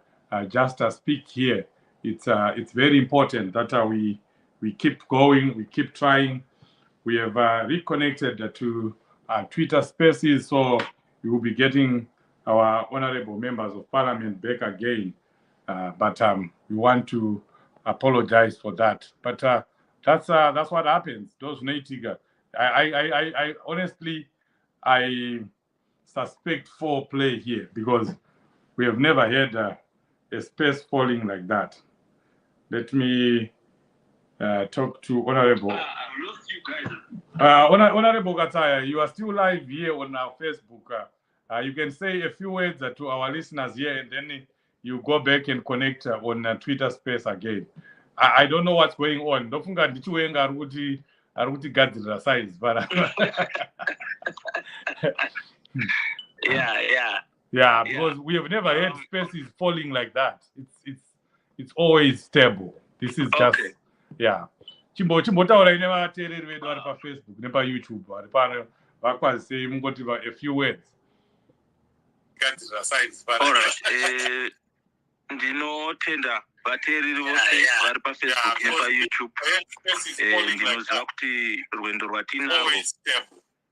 just speak here. It's very important that we keep going, we keep trying. We have reconnected to Twitter Spaces, so we will be getting our honorable members of parliament back again. But we want to apologize for that. But that's what happens. Those native. I honestly, I suspect foul play here because we have never had a space falling like that. Let me talk to Honorable. I've lost you guys. Honorable Kataya, you are still live here on our Facebook. You can say a few words to our listeners here, and then you go back and connect on Twitter Space again. I don't know what's going on. Ndofunga ndi Chiwenga ari kuti gadzirira size, but yeah, because we have never had spaces falling like that. It's always stable. This is just Okay. yeah. Chimbotaura ine vateereri vedu vari paFacebook nepaYouTube vari pano vakwazisei mungoti a few words. Alright. Ndinotenda vateereri vose vari paFacebook nepaYouTube. Ndinoziva kuti rwendo rwatinarwo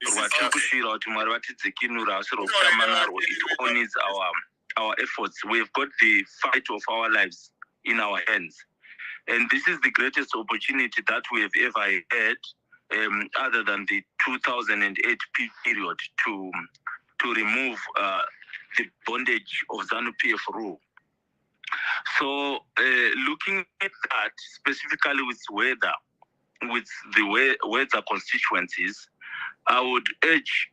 rwatiri kusvira kuti Mwari vatidzikinura asi rwokutama narwo. It all needs our efforts. We've got the fight of our lives in our hands. And this is the greatest opportunity that we have ever had, other than the 2008 period, to remove the bondage of ZANU-PF rule. So, looking at that specifically with the Hwedza constituencies, I would urge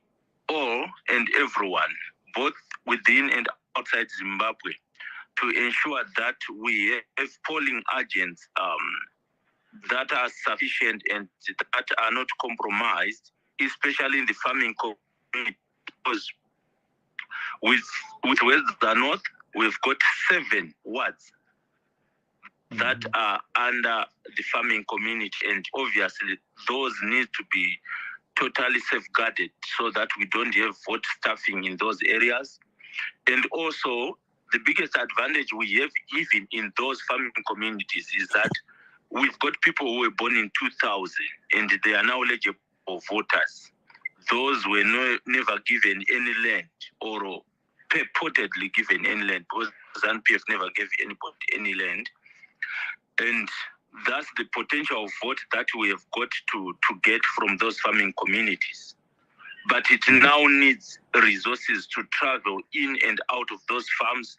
all and everyone, both within and outside Zimbabwe, to ensure that we have polling agents that are sufficient and that are not compromised, especially in the farming community. Because with Hwedza North, we've got 7 wards that are under the farming community, and obviously those need to be totally safeguarded so that we don't have vote stuffing in those areas. And also, the biggest advantage we have even in those farming communities is that we've got people who were born in 2000 and they are now eligible voters. Those were never given any land or purportedly given any land, because ZANU-PF never gave anybody any land. And that's the potential vote that we have got to get from those farming communities. But it now needs resources to travel in and out of those farms,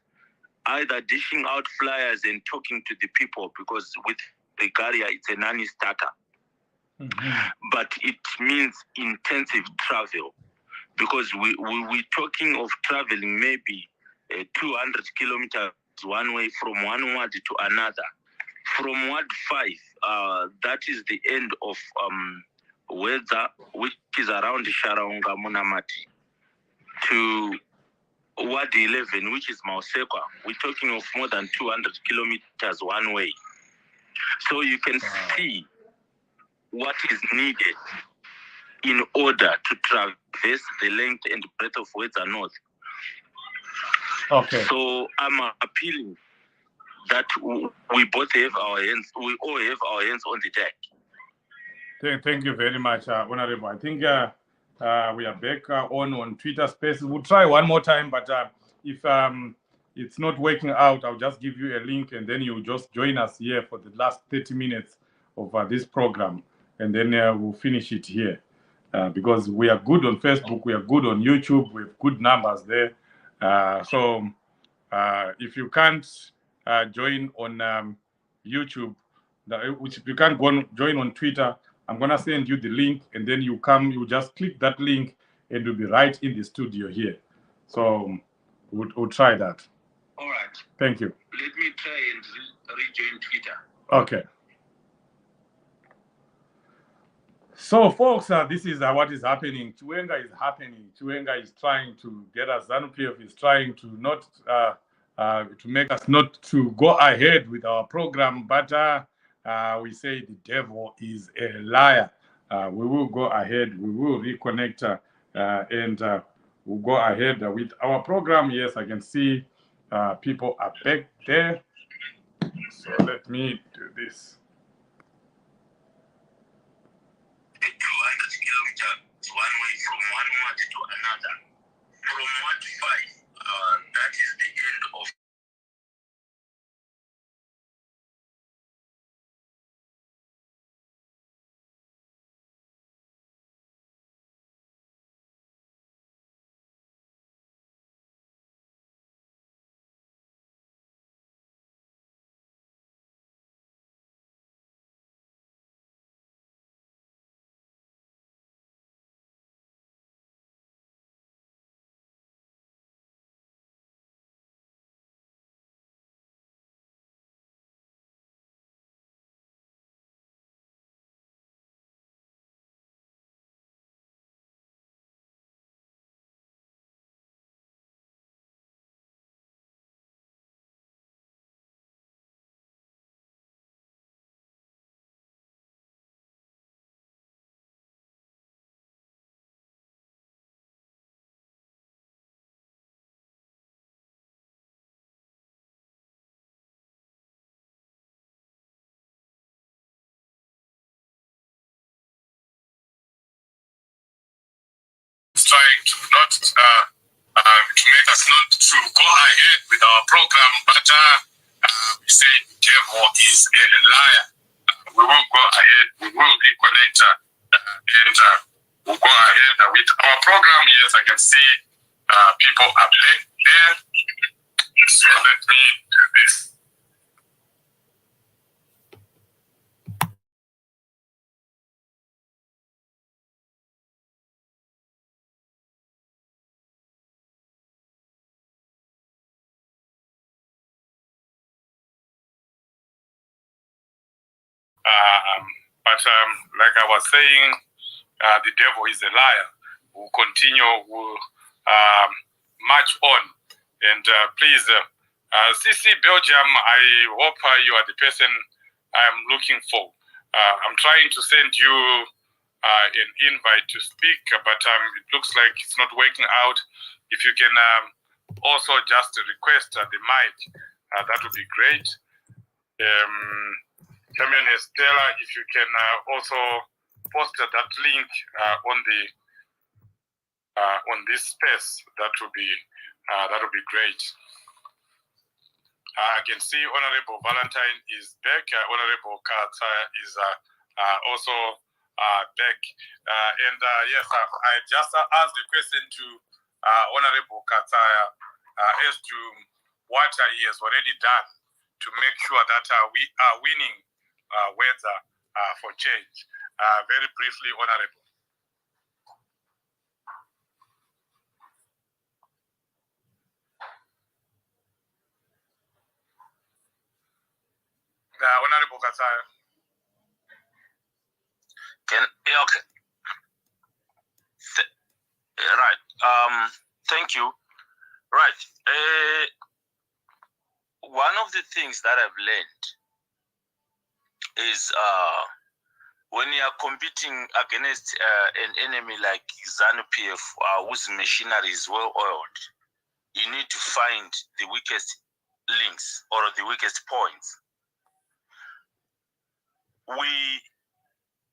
either dishing out flyers and talking to the people, because with Regalia, it's a non-starter. But it means intensive travel, because we're talking of traveling maybe 200 kilometers one way from one ward to another. From Ward 5, that is the end of Hwedza, which is around Sharaunga Munamati, to Ward 11, which is Mausekwa. We're talking of more than 200 kilometers one way. So you can see what is needed in order to traverse the length and breadth of Hwedza North. Okay. So I'm appealing that that we both have our hands, we all have our hands on the deck. Thank you very much, Honorable. I think we are back on Twitter Spaces. We'll try one more time, but if it's not working out, I'll just give you a link, and then you just join us here for the last 30 minutes of this program, and then we'll finish it here. Because we are good on Facebook, we are good on YouTube, we have good numbers there. So if you can't join on YouTube, which if you can't join on Twitter, I'm gonna send you the link, and then you just click that link, and you'll be right in the studio here. So we'll try that. All right. Thank you. Let me try and rejoin Twitter. Okay. So, folks, this is what is happening. Chiwenga is happening. Chiwenga is trying to get us. ZANU-PF is trying to not to make us not to go ahead with our program, but we say the devil is a liar. We will go ahead. We will reconnect, and we'll go ahead with our program. Yes, I can see people are back there. So let me do this. 200 kilometers one way from one ward to another. From Ward 5, that is the end of. Trying to not to make us not to go ahead with our program, but we say the devil is a liar. We will go ahead, we will reconnect, and we'll go ahead with our program. Yes, I can see people are back there. So let me do this. But like I was saying, the devil is a liar. We'll continue, we'll march on. And please, CC Belgium, I hope you are the person I'm looking for. I'm trying to send you an invite to speak, but it looks like it's not working out. If you can also just request the mic, that would be great. Stella, if you can also post that link on this space, that would be great. I can see Honorable Valentine is back. Honorable Katsa is also back. And yes, I just asked the question to Honorable Katsa as to what he has already done to make sure that we are winning Hwedza for change. Very briefly, Honorable. Honorable Katsaya. Okay. Right. Thank you. Right. One of the things that I've learned is when you are competing against an enemy like ZANU-PF, whose machinery is well oiled, you need to find the weakest links or the weakest points.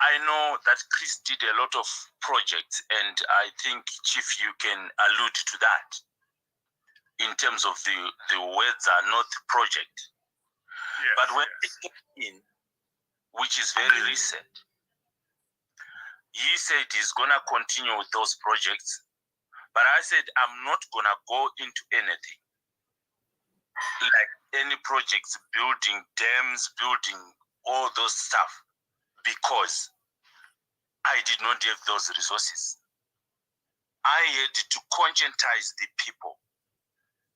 I know that Chris did a lot of projects, and I think, Chief, you can allude to that in terms of the Hwedza North project. Yes, but when it came in, which is very recent, he said he's gonna continue with those projects. But I said I'm not gonna go into anything like any projects, building dams, building all those stuff, because I did not have those resources. I had to conscientize the people.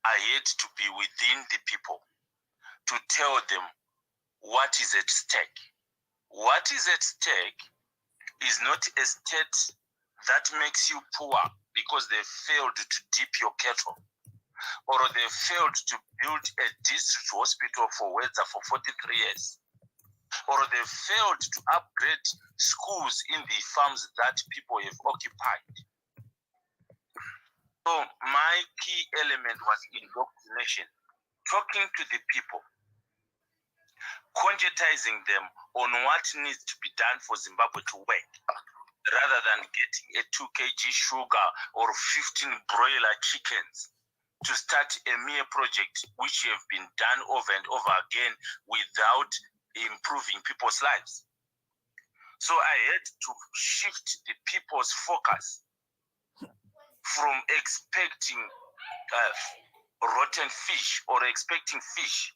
I had to be within the people to tell them what is at stake. What is at stake is not a state that makes you poor because they failed to dip your cattle, or they failed to build a district hospital for Hwedza for 43 years, or they failed to upgrade schools in the farms that people have occupied. So my key element was indoctrination, talking to the people, conscientizing them on what needs to be done for Zimbabwe to work, rather than getting a 2 kg sugar or 15 broiler chickens to start a mere project which have been done over and over again without improving people's lives. So I had to shift the people's focus from expecting rotten fish or expecting fish.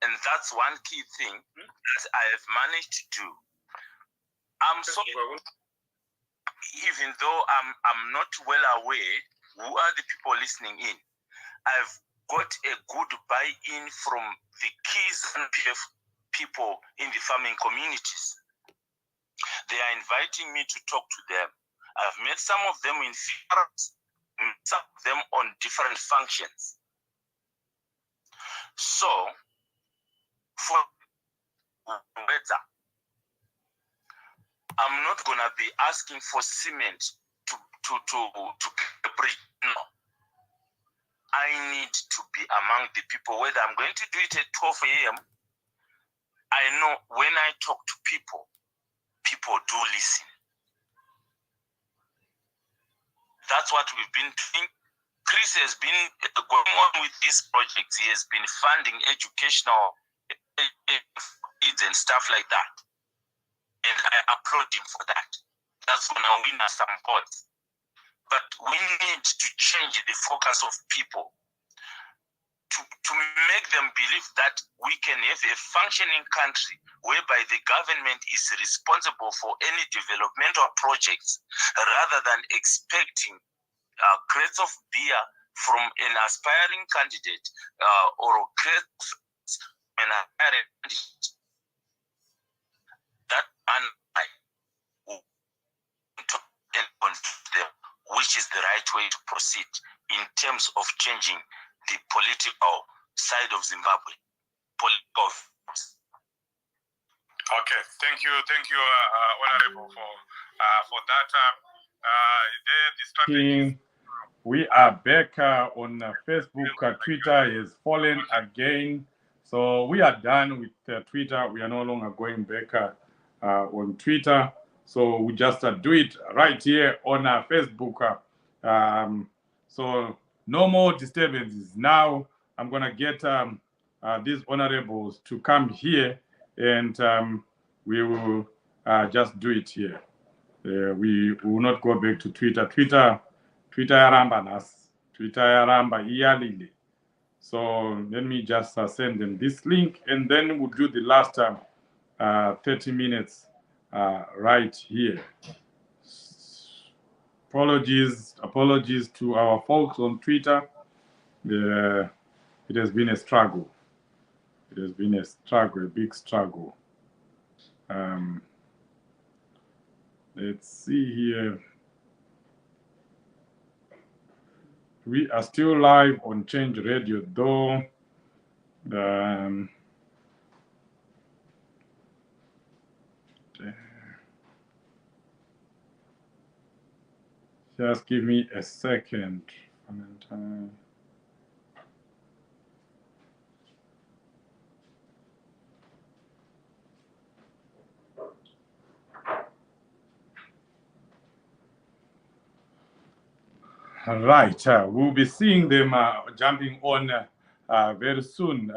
And that's one key thing that I have managed to do. I'm so, even though I'm not well aware who are the people listening in, I've got a good buy-in from the key ZANU-PF people in the farming communities. They are inviting me to talk to them. I've met some of them in forums, some of them on different functions. So, for Hwedza, I'm not gonna be asking for cement to build a bridge. No. I need to be among the people. Whether I'm going to do it at 12 a.m., I know when I talk to people, people do listen. That's what we've been doing. Chris has been going on with these projects. He has been funding educational needs and stuff like that. And I applaud him for that. That's going to win us some votes. But we need to change the focus of people to make them believe that we can have a functioning country whereby the government is responsible for any developmental projects, rather than expecting crates of beer from an aspiring candidate or crates from an aspiring candidate. That and I will talk and confront them, which is the right way to proceed in terms of changing the political side of Zimbabwe. Okay, thank you, Honorable, for that. The strategy. We are back on Facebook. Twitter has fallen again, so we are done with Twitter. We are no longer going back on Twitter, so we just do it right here on Facebook. So no more disturbances. Now I'm gonna get these honorables to come here, and we will just do it here. We will not go back to Twitter. Twitter yaramba nas. Twitter yaramba iyalile. So let me just send them this link, and then we'll do the last 30 minutes right here. Apologies to our folks on Twitter. It has been a struggle. It has been a struggle, a big struggle. Let's see here. We are still live on Change Radio, though. Just give me a second. Right. We'll be seeing them jumping on very soon.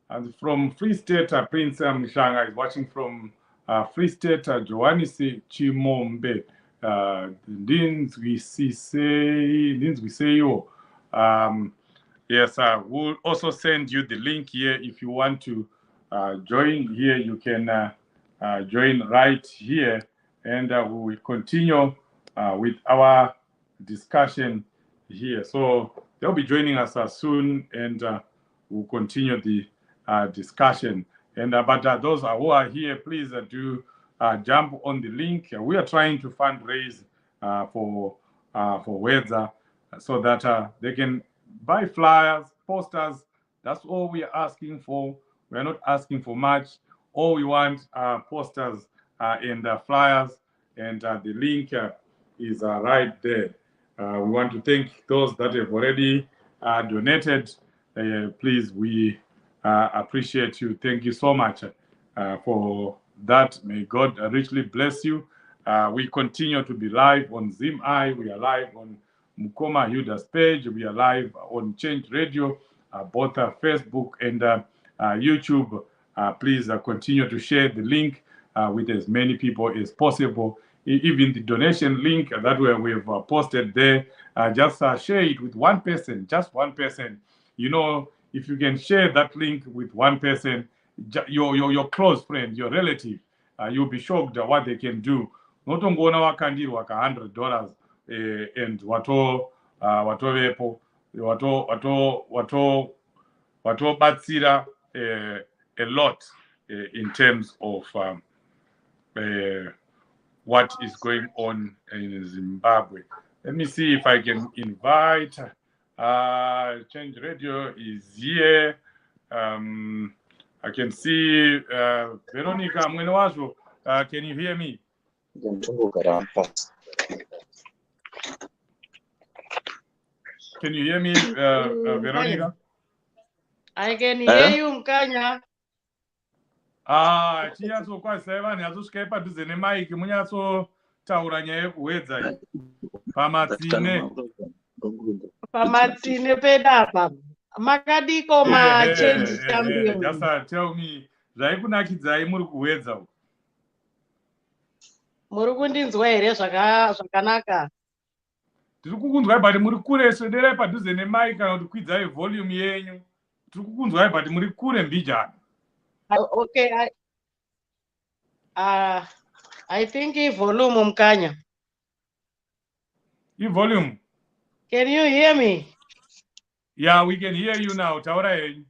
And from Free State, Prince Mshanga is watching from Free State, Johanisi Chimombe. Ndinzwiseyo. Yes, we'll also send you the link here if you want to join here. You can join right here, and we will continue with our discussion here. So they'll be joining us soon, and we'll continue the discussion. And but those who are here, please do jump on the link. We are trying to fundraise for Hwedza so that they can buy flyers, posters. That's all we are asking for. We are not asking for much. All we want are posters and flyers, and the link is right there. We want to thank those that have already donated. Please, we appreciate you. Thank you so much for that. May God richly bless you. We continue to be live on ZimEye. We are live on Mukoma Hwedza's page. We are live on Change Radio, both Facebook and YouTube. Please continue to share the link with as many people as possible. Even the donation link that we've posted there, just share it with one person, just one person. You know, if you can share that link with one person, your close friend, your relative, you'll be shocked at what they can do. Not on wakandirwa $100 and watovepo watobatsira a lot in terms of what is going on in Zimbabwe. Let me see if I can invite. Change Radio is here. I can see Veronica Mwenewazo. Can you hear me? Can you hear me, Veronica? I can hear you, Mkanya. Chiyaso kwaseva nyazosvika padhuze nemaiki munyatsotaura nyaya yekuhwedza pamatsine pedapa makadiko machange champion. Just tell me zvaikunakidzai muri kuhwedza uku? Muri kundinzwa here zvakanaka? Tiri kukunzwai but muri kure, swederai padhuze nemaiki kana kuti kwidzai volume yenyu. Tiri kukunzwai but muri kure mbijana. Okay, I think volume Mkanya. Volume. Can you hear me? Yeah, we can hear you now. Taura yenyu.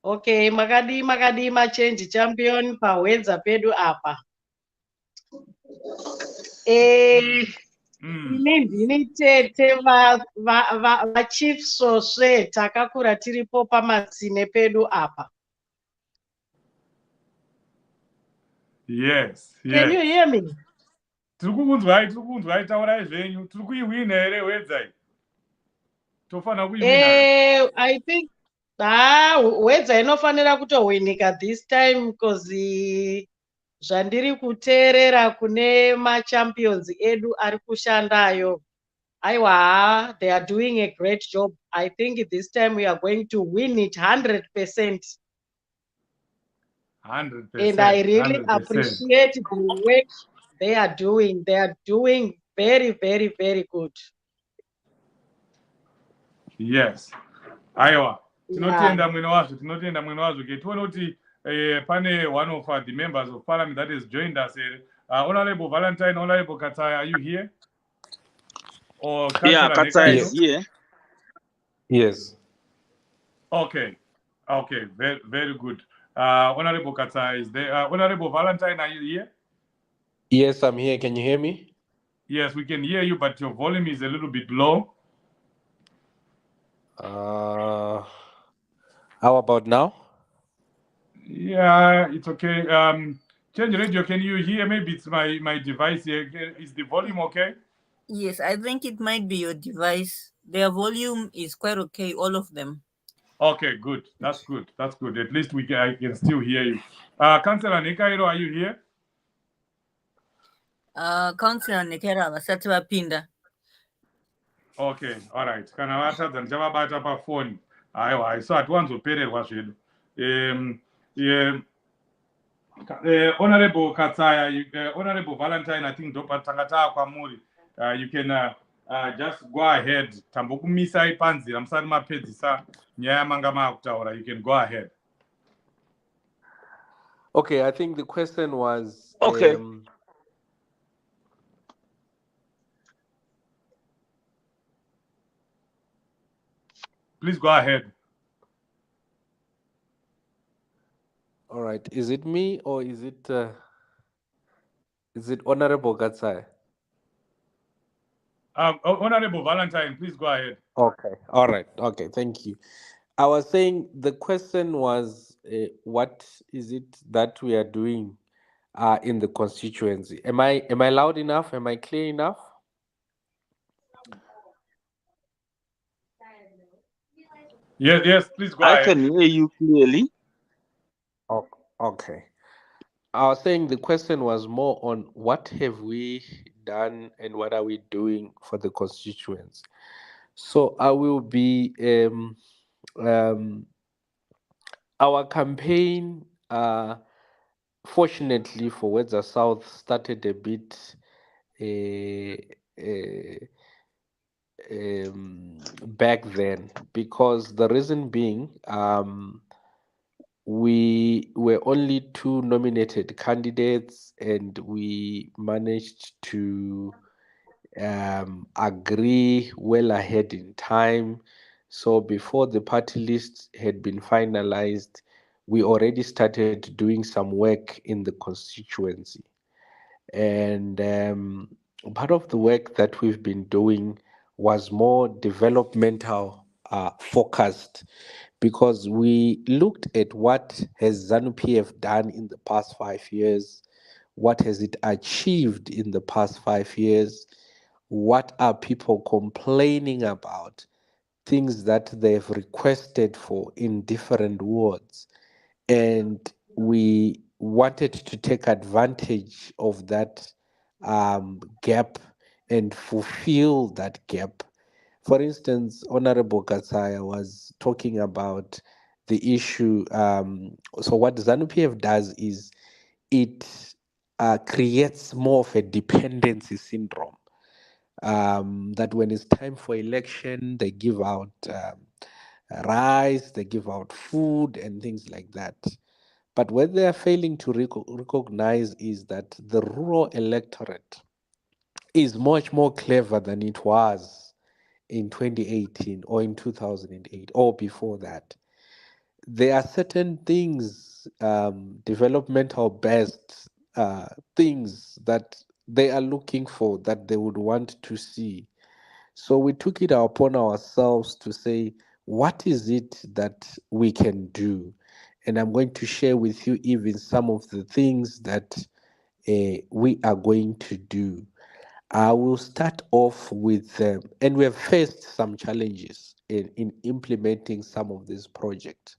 Okay, makadi machange champion pahwedza pedu apa. Ndini tete vachief soswe takakura tiripo pamatsine pedu apa. Yes. Can you hear me? Tiri kukunzwai, taurai zvenyu. Tiri kuiwina here Hwedzai. Tofana kuiwina. I think Hwedza inofanira kutowinika this time because zvandiri kuteerera kune machampions edu ari kushandayo. Aiwa, they are doing a great job. I think this time we are going to win it 100%. 100%. And I really 100%. appreciate the work they are doing. They are doing very, very, very good. Yes. Aiwa. Tinotenda mwene wazvo ke tione kuti pane one of the members of parliament that has joined us here. Honorable Valentine, Honorable Katsaya, are you here? Or Katsaya is here. Yes. Okay. Very, very good. Honorable Katsaya is there. Honorable Valentine, are you here? Yes, I'm here. Can you hear me? Yes, we can hear you, but your volume is a little bit low. How about now? Yeah, it's okay. Change Radio, can you hear? Maybe it's my device here. Is the volume okay? Yes, I think it might be your device. Their volume is quite okay, all of them. Okay, good. That's good. At least I can still hear you. Councillor Nekairo, are you here? Councillor Nekera vasati vapinda. Okay, all right. Kana vatadza ndichavabata pafoni. Haiwa, so hatiwanzopererwa zvedu. Yeah, Honorable Katsaya, Honorable Valentine, I think ndopatanga kwamuri. You can just go ahead. Tambokumisai panzira musati mapedzisa nyaya manga maakutaura. You can go ahead. Okay, I think the question was Okay. Please go ahead. all right. Is it me or is it Honorable Gatsai? Honorable Valentine, please go ahead. Okay. All right. Okay. Thank you. I was saying the question was, what is it that we are doing in the constituency? Am I loud enough? Am I clear enough? Yes, please go I ahead. can hear you clearly. Oh, okay. I was saying the question was more on what have we done and what are we doing for the constituents. So I will be um, our campaign. Fortunately for Hwedza South, started a bit uh, uh, back then, because the reason being, we were only two nominated candidates and we managed to agree well ahead in time. So before the party list had been finalized, we already started doing some work in the constituency. And part of the work that we've been doing was more developmental focused, because we looked at what has ZANU-PF done in the past 5 years, what has it achieved in the past 5 years, what are people complaining about, things that they've requested for in different wards. And we wanted to take advantage of that gap and fulfill that gap. For instance, Honorable Katsaya was talking about the issue. So, what ZANU-PF does is it creates more of a dependency syndrome. That when it's time for election, they give out rice, they give out food, and things like that. But what they are failing to recognize is that the rural electorate is much more clever than it was in 2018 or in 2008 or before that. There are certain things, developmental based things that they are looking for, that they would want to see. So we took it upon ourselves to say, what is it that we can do? And I'm going to share with you even some of the things that we are going to do. I will start off with, and we have faced some challenges in implementing some of these projects.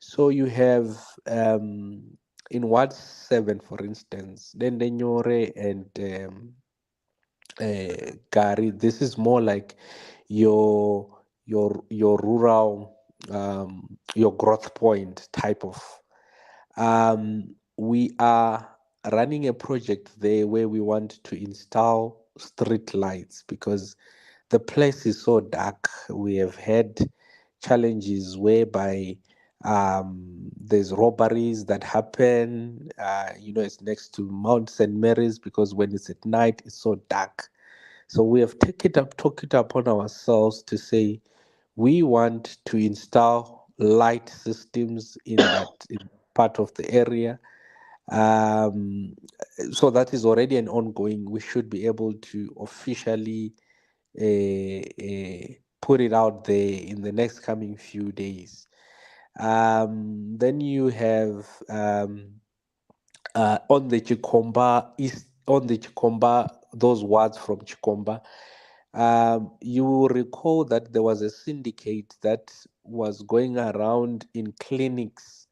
So you have in Ward 7, for instance, Dendenyore and Gary, this is more like your rural your growth point type of. We are running a project there where we want to install street lights, because the place is so dark. We have had challenges whereby there's robberies that happen. It's next to Mount St. Mary's, because when it's at night, it's so dark. So we have took it upon ourselves to say we want to install light systems in part of the area. Um, so that is already an ongoing. We should be able to officially put it out there in the next coming few days. Then you have on the Chikomba East, on the Chikomba, those wards from Chikomba. You will recall that there was a syndicate that was going around in clinics.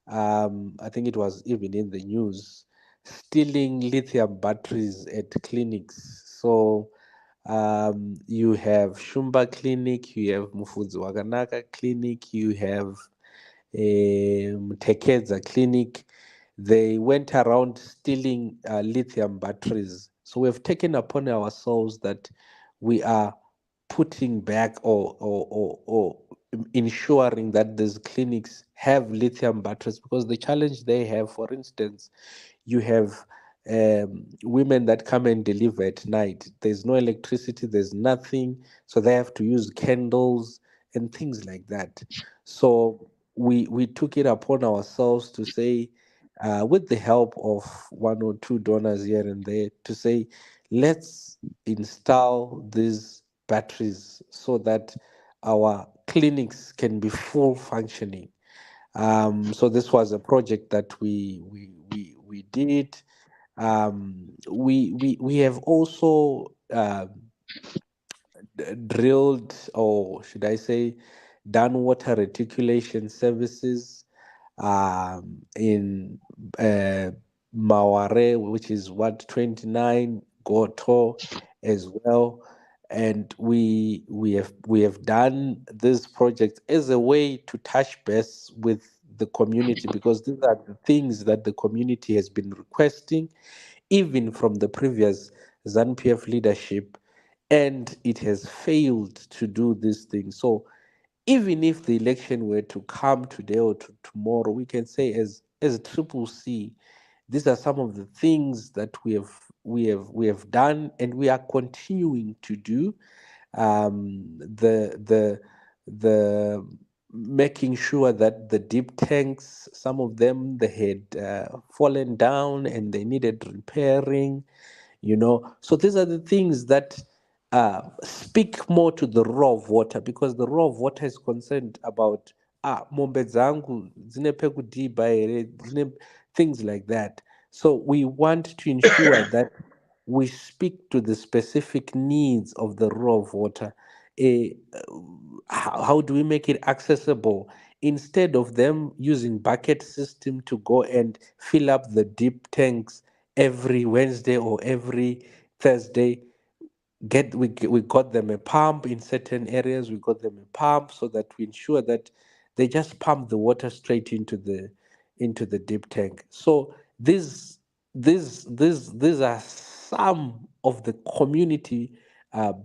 I think it was even in the news, stealing lithium batteries at clinics. So You have Shumba Clinic, you have Mufudzi Wakanaka Clinic, you have Hwedza Clinic. They went around stealing lithium batteries. So we have taken upon ourselves that we are putting back or ensuring that these clinics have lithium batteries, because the challenge they have, for instance, you have women that come and deliver at night. There's no electricity, there's nothing, so they have to use candles and things like that. So we took it upon ourselves to say, with the help of one or two donors here and there, to say, let's install these batteries so that our clinics can be full functioning. So this was a project that we did. We have also drilled, or should I say, done water reticulation services in Maware, which is Ward 29, Goto as well. And we have done this project as a way to touch base with the community, because these are the things that the community has been requesting, even from the previous ZANU-PF leadership, and it has failed to do these things. So even if the election were to come today or tomorrow, we can say, as Triple C, these are some of the things that we have done and we are continuing to do. The making sure that the deep tanks, some of them, they had fallen down and they needed repairing. So these are the things that speak more to the raw of water, because the raw of water is concerned about mombe dzangu dzine pekudiba here, things like that. So we want to ensure that we speak to the specific needs of the raw of water. Eh, how do we make it accessible? Instead of them using bucket system to go and fill up the deep tanks every Wednesday or every Thursday, we got them a pump in certain areas. We got them a pump so that we ensure that they just pump the water straight into the deep tank. So these are some of the community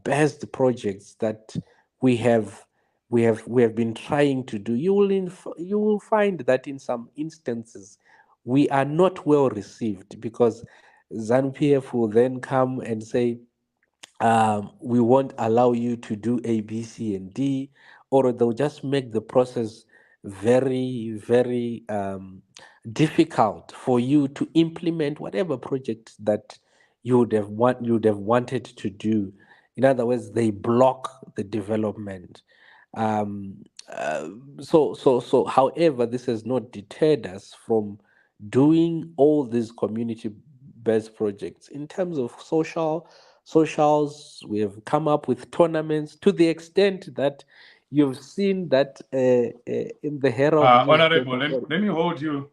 based projects that we have we have been trying to do. You will find that in some instances we are not well received, because ZANU-PF will then come and say, we won't allow you to do A, B, C, and D, or they'll just make the process very, very difficult for you to implement whatever project that you would have wanted to do. In other words, they block the development. Um, uh, however, this has not deterred us from doing all these community-based projects. In terms of socials, we have come up with tournaments to the extent that you've seen that in the Herald Honorable, newspaper. let me hold you.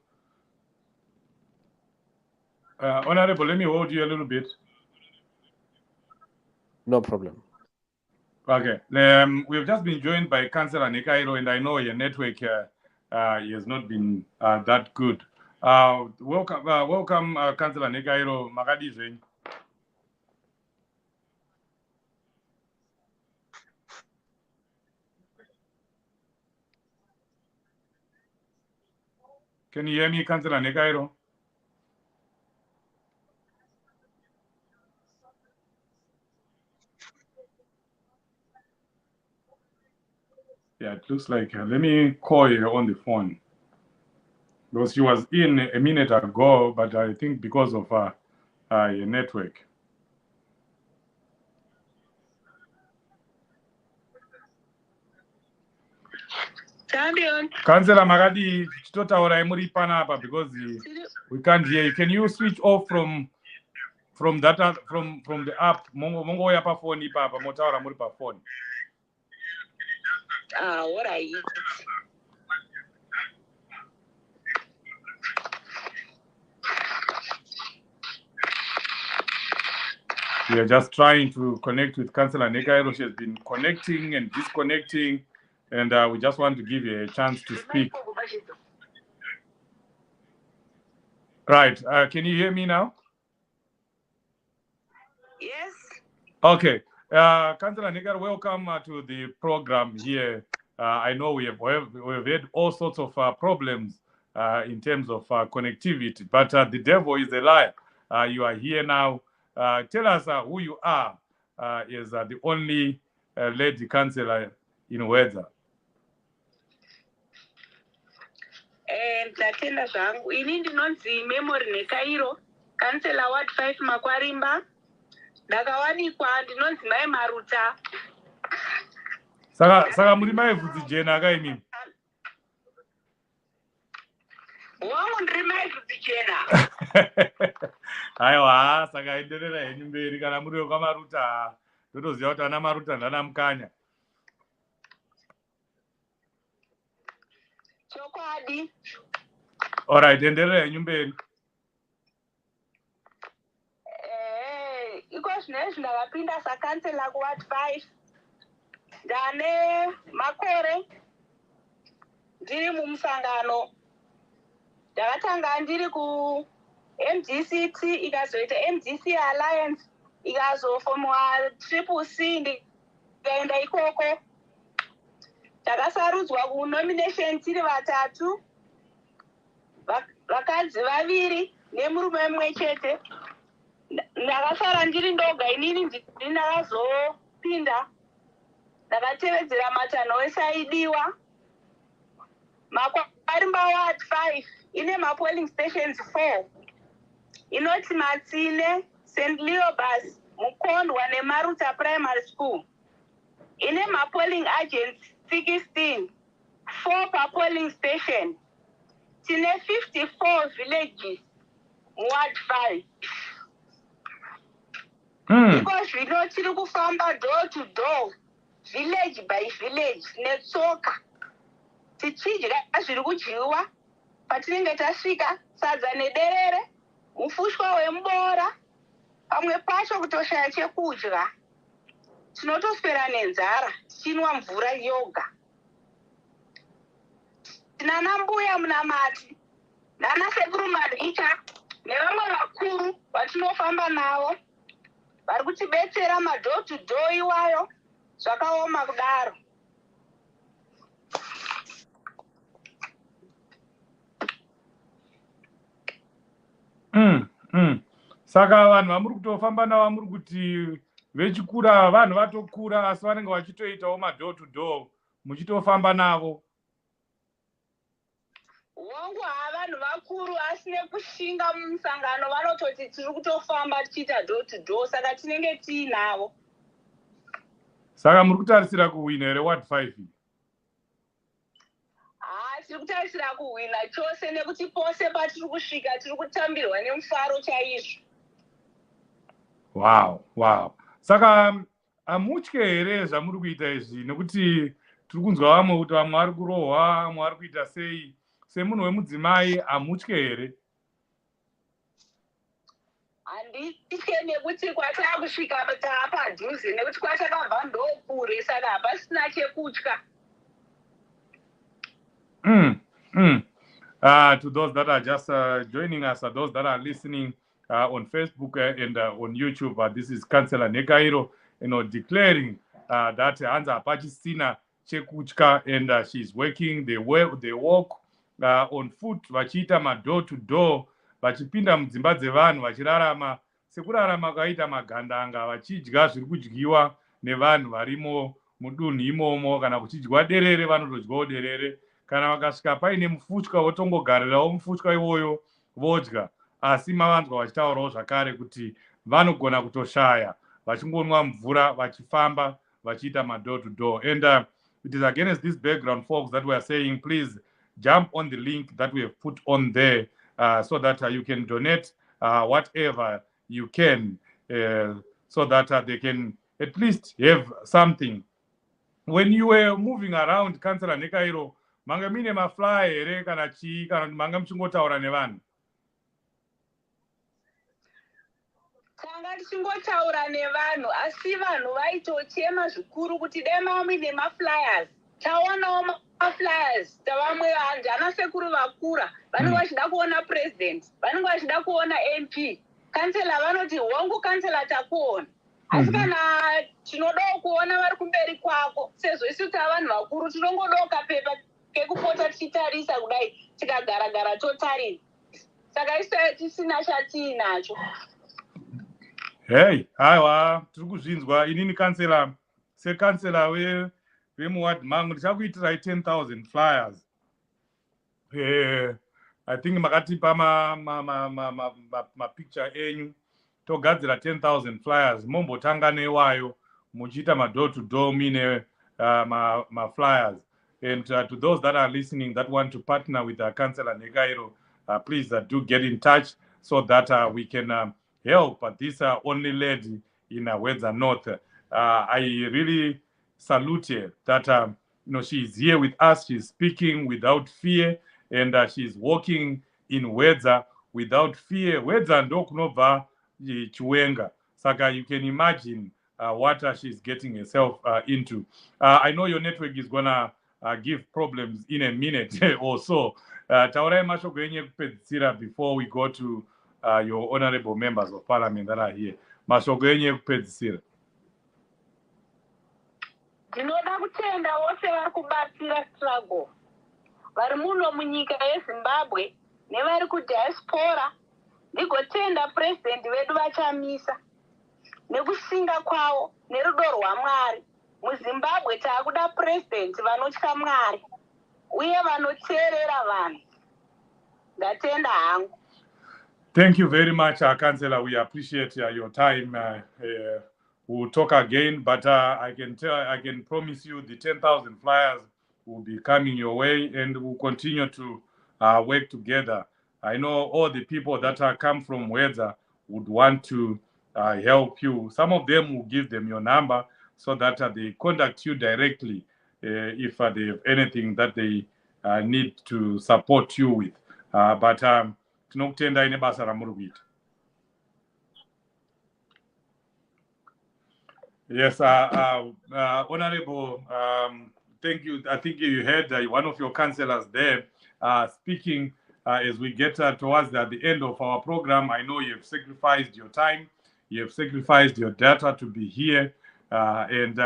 Honorable, let me hold you a little bit. No problem. Okay. We've just been joined by Councillor Nekairo, and I know your network has not been that good. Welcome, Councillor Nekairo. Makadizwe. Can you hear me, Councillor Nekairo? Yeah, it looks like let me call you on the phone, because she was in a minute ago, but I think because of your network. Councillor Magadi, chitotaura muri panapa, because we can't hear you. Can you switch off from that from the app? Mongo ya pa phone ipapa motaura muri pa phone. What are you? We are just trying to connect with Councillor Nekairo. She has been connecting and disconnecting, and we just want to give you a chance to speak. Right. Can you hear me now? Yes. Okay. Councillor Nekairo, welcome to the program here. I know we've had all sorts of problems in terms of connectivity, but the devil is a liar. You are here now. Tell us who you are as the only lady councillor in Hwedza. Ndatenda zvangu. Ini ndinonzi Memory Nekairo, councillor Ward 5 Makwarimba. Ndakawanikwa ndinonzi Mai Maruta. Saka muri mai vhudzi jena akaimini. Wangu ndiri mai vhudzi jena. Aiwa, saka enderera henyu mberi kana muri kwamaruta. Ndotoziva kuti ana maruta ndana mukanya. Chokwadi. Alright, enderera henyu mberi. Iko zvinezvi ndakapinda sakansela kuward 5. Ndane makore ndiri mumusangano. Ndakatanga ndiri ku MGCT, ikazoita MGC Alliance, ikazofomwa Triple C, ndikaenda ikoko. Takasarudzwa kunomination tiri vatatu, vakadzi vaviri nemurume mumwe chete. Ndakasara ndiri ndoga, inini ndakazopinda. Ndakatevedzera matanho ese aidiwa. Makwarimba Ward 5 ine mapolling stations 4. Inoti Matsine, St. Leopold's, Mukondwa neMaruta Primary School. Ine mapolling agents 16, 4 per polling station. Tine 54 villages, Ward 5. Iko zvino tiri kufamba door to door, village by village, netsoka. Tichidya zviri kudyiwa, patinenge tasvika, sadza nederere, mufushwa wembora, pamwe pacho kutoshaya chekudya. Tinotoswera nenzara, tichinwa mvura yoga. Tinana mbuya munamati, nana sekuru madhicha, nevamwe vakuru vatinofamba navo, vari kutibetsera madoo to door iwayo, zvakaoma kudaro. Saka vanhu vamuri kutofamba navo vamuri kuti vechikura vanhu vatokura asi vanenge vachitoitawo madoo to door muchitofamba navo. Wangu havanhu vakuru asi nekushinga mumusangano vanototi tiri kutofamba tichiita door to door, saka tinenge tiinavo. Saka muri kutarisira kuhwina here Ward 5? Tiri kutarisira kuhwina chose nekuti pose patiri kusvika tiri kutambirwa nemufaro chaizvo. Wow. Saka hamutye here zvamuri kuita izvi nekuti tiri kunzwa vamwe kuti vamwe vari kurohwa, vamwe vari kuita sei. Semunhu wemudzimai hamutye here? Handitye nekuti kwatakusvika taapadhuze nekuti kwatakabva ndokure, saka hapasina chekutya. To those that are just joining us, those that are listening on Facebook and on YouTube, this is Councillor Nekairo, declaring that hanza hapachisina chekutya, and she's working. They walk on foot, vachiita madoo to door, vachipinda mudzimba dzevanhu vachirarama sekurarama kwaita magandanga, vachidya zviri kudyiwa nevanhu varimo mudunhu imomo. Kana kuchidyiwa derere vanotodyawo derere, kana vakasvika paine mufushwa votongogarirawo mufushwa iwoyo vodya. Asi mavanzwa vachitaurawo zvakare kuti vanogona kutoshaya vachingonwa mvura vachifamba vachiita madoo to door. And it is against this background, folks, that we are saying please jump on the link that we have put on there so that you can donate whatever you can so that they can at least have something. When you were moving around, Councillor Nekairo, manga mine mafly here kana chii kana manga muchingotaura nevanhu? Tanga tichingotaura nevanhu asi vanhu vaitochema zvikuru kuti dai mune maflyers. Taonawo maflyers tavamwe handana sekuru vakura vanenge vachida kuona president, vanenge vachida kuona MP. Kansela vanoti hongu kansela takuona. Asi kana tinodawo kuona vari kumberi kwako sezvo isu tavanhu vakuru tinongodawo kapepa kekupota tichitarisa kudai tikagara totarisa. Saka isu tisina chatinacho. Hey, haiwa tiri kuzvinzwa. Inini kansela sekansela wemuward mangu ndichakuitirai 10,000 flyers. I think makatipa mapicture enyu togadzira 10,000 flyers. Mombotanga newayo muchiita door to door mine flyers. And to those that are listening that want to partner with Councillor Negairo, please do get in touch so that we can help this only lady in Hwedza North. I really salute her that she is here with us. She's speaking without fear, and she's walking in Hwedza without fear. Hwedza ndo kunobva Chiwenga. Saka you can imagine what she's getting herself into. I know your network is gonna give problems in a minute or so. Taurai mashoko enye kupedzisira before we go to your honorable members of parliament that are here. Mashoko enye kupedzisira. Ndinoda kutenda vose vari kubatsira struggle. Vari muno munyika yeZimbabwe nevari kudiaspora. Ndigotenda president vedu vachamisa. Nekusinga kwavo nerudo rwaMwari. MuZimbabwe taakuda president vanotya Mwari uye vanoteerera vanhu. Ndatenda hangu. Thank you very much, Councillor. We appreciate your time. We'll talk again, but I can promise you the 10,000 flyers will be coming your way, and we'll continue to work together. I know all the people that come from Hwedza would want to help you. Some of them will give them your number so that they contact you directly if they have anything that they need to support you with. But tinokutenda ine basa ramuri kuita. Yes, Honorable, thank you. I think you heard one of your councillors there speaking as we get towards the end of our program. I know you have sacrificed your time, you have sacrificed your data to be here, and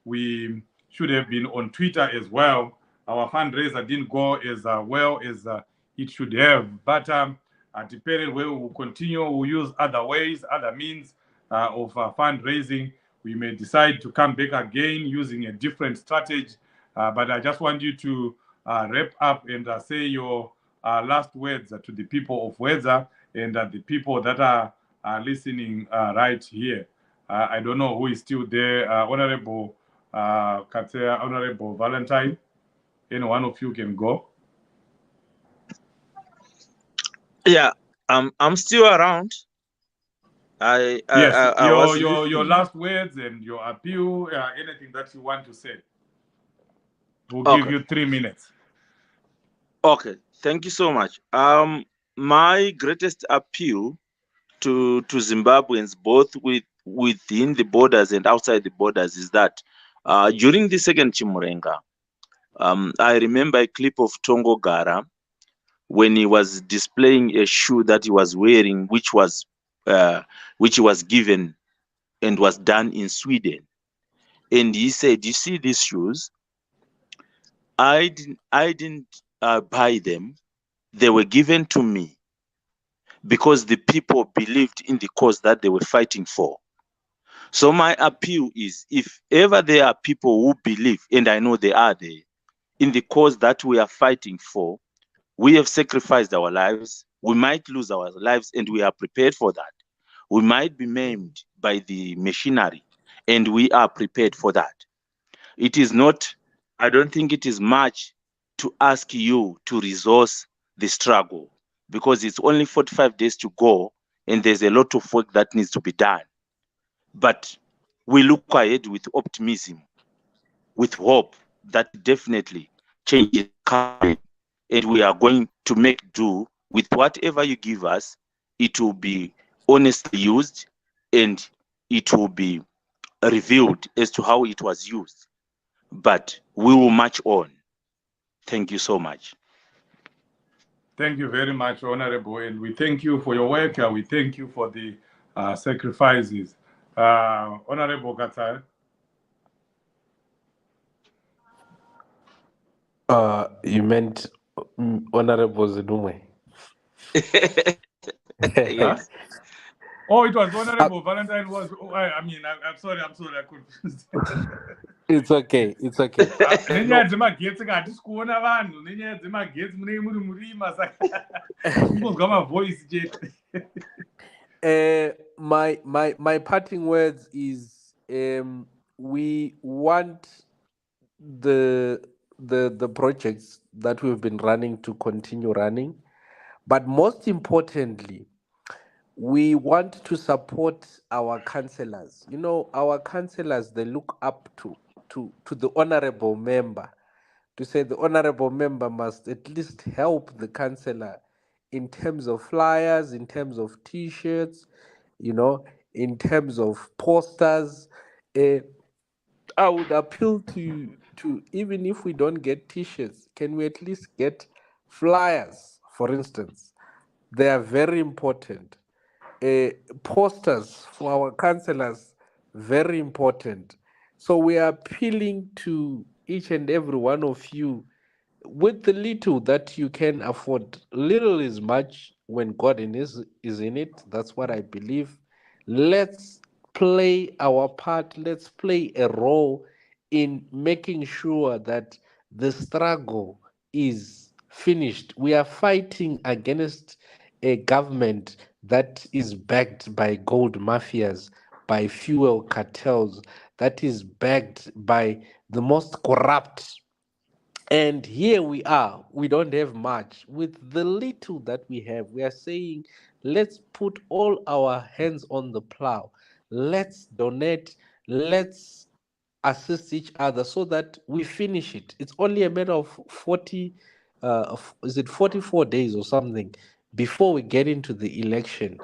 we should have been on Twitter as well. Our fundraiser didn't go as well as it should have, but at the period where we will continue, we'll use other ways, other means of fundraising. We may decide to come back again using a different strategy, but I just want you to wrap up and say your last words to the people of Hwedza and the people that are listening right here. I don't know who is still there. Honorable Katsea, Honorable Valentine, any one of you can go. Yeah, I'm still around. Your last words and your appeal, anything that you want to say. We'll give you 3 minutes. Okay, thank you so much. My greatest appeal to Zimbabweans, both within the borders and outside the borders, is that during the second Chimurenga, I remember a clip of Tongo Gara when he was displaying a shoe that he was wearing, which was given and was done in Sweden. And he said, "You see these shoes? I didn't buy them. They were given to me because the people believed in the cause that they were fighting for." So my appeal is, if ever there are people who believe, and I know they are there, in the cause that we are fighting for, we have sacrificed our lives. We might lose our lives, and we are prepared for that. We might be maimed by the machinery, and we are prepared for that. It is not, I don't think it is much to ask you to resource the struggle, because it's only 45 days to go, and there's a lot of work that needs to be done. But we look ahead with optimism, with hope that definitely change is coming, and we are going to make do with whatever you give us. It will be honestly used, and it will be revealed as to how it was used. But we will march on. Thank you so much. Thank you very much, Honorable, and we thank you for your work. We thank you for the sacrifices. Honorable Katsai. You meant Honorable Zidumwe. Yes. Oh, it was Honorable Valentine was. Oh, I'm sorry, I confused. It's okay. Nenyaya dzemagetsi hatisi kuona vanhu nenyaya dzemagetsi munenge muri murima saka kungozwa mavoice chete. My parting words is we want the projects that we've been running to continue running, but most importantly, we want to support our councillors. You know, our councillors, they look up to the honorable member, to say the honorable member must at least help the councillor in terms of flyers, in terms of t-shirts, you know, in terms of posters. I would appeal to even if we don't get t-shirts, can we at least get flyers, for instance? They are very important. Posters for our councillors, very important. So we are appealing to each and every one of you with the little that you can afford. Little is much when God is in it. That's what I believe. Let's play our part. Let's play a role in making sure that the struggle is finished. We are fighting against a government that is backed by gold mafias, by fuel cartels, that is backed by the most corrupt. And here we are, we don't have much. With the little that we have, we are saying, let's put all our hands on the plow. Let's donate, let's assist each other so that we finish it. It's only a matter of 40, is it 44 days or something before we get into the election.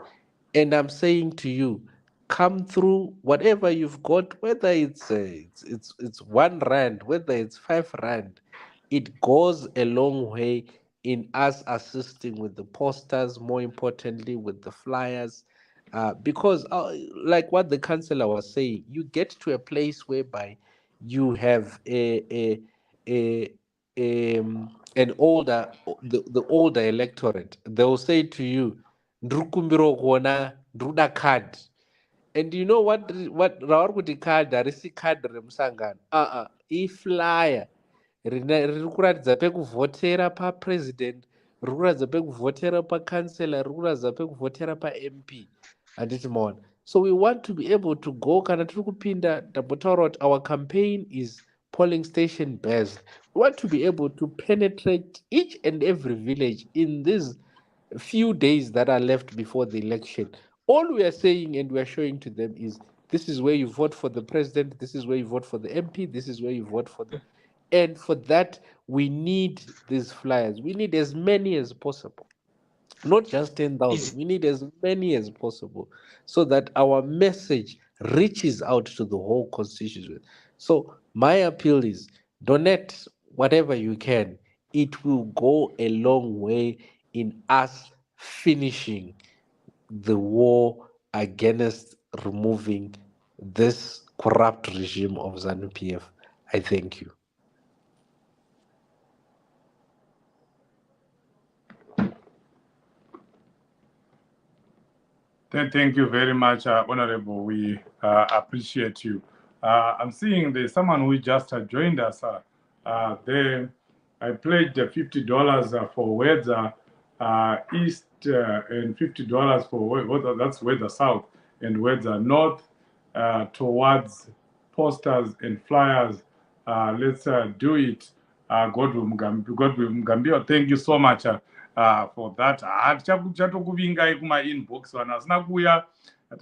And I'm saying to you, come through whatever you've got, whether it's 1 rand, whether it's 5 rand, it goes a long way in us assisting with the posters, more importantly with the flyers, because like what the councillor was saying, you get to a place whereby you have an older, the older electorate. They will say to you, "Ndrukumbiro kuona nduda card." And you know what rauri kuti card harisi card remusangano, iflyer riri kuratidza pekuvhotera papresident, riri kuratidza pekuvhotera pakansela, riri kuratidza pekuvhotera pamp. Handiti maona. So we want to be able to go, kana tiri kupinda tambotaura kuti our campaign is polling station based. We want to be able to penetrate each and every village in these few days that are left before the election. All we are saying and we are showing to them is, this is where you vote for the president, this is where you vote for the MP, this is where you vote for the... And for that, we need these flyers. We need as many as possible. Not just 10,000. We need as many as possible so that our message reaches out to the whole constituency. So my appeal is, donate whatever you can. It will go a long way in us finishing the war against removing this corrupt regime of ZANU-PF. I thank you. Thank you very much, Honorable. We appreciate you. I'm seeing there's someone who just joined us. There, I pledged $50 for Hwedza East and $50 for that's Hwedza South and Hwedza North towards posters and flyers. Let's do it. God will Mgambio. Thank you so much. For that. Tichatokuvingai kuma-inbox vanhu vasina kuuya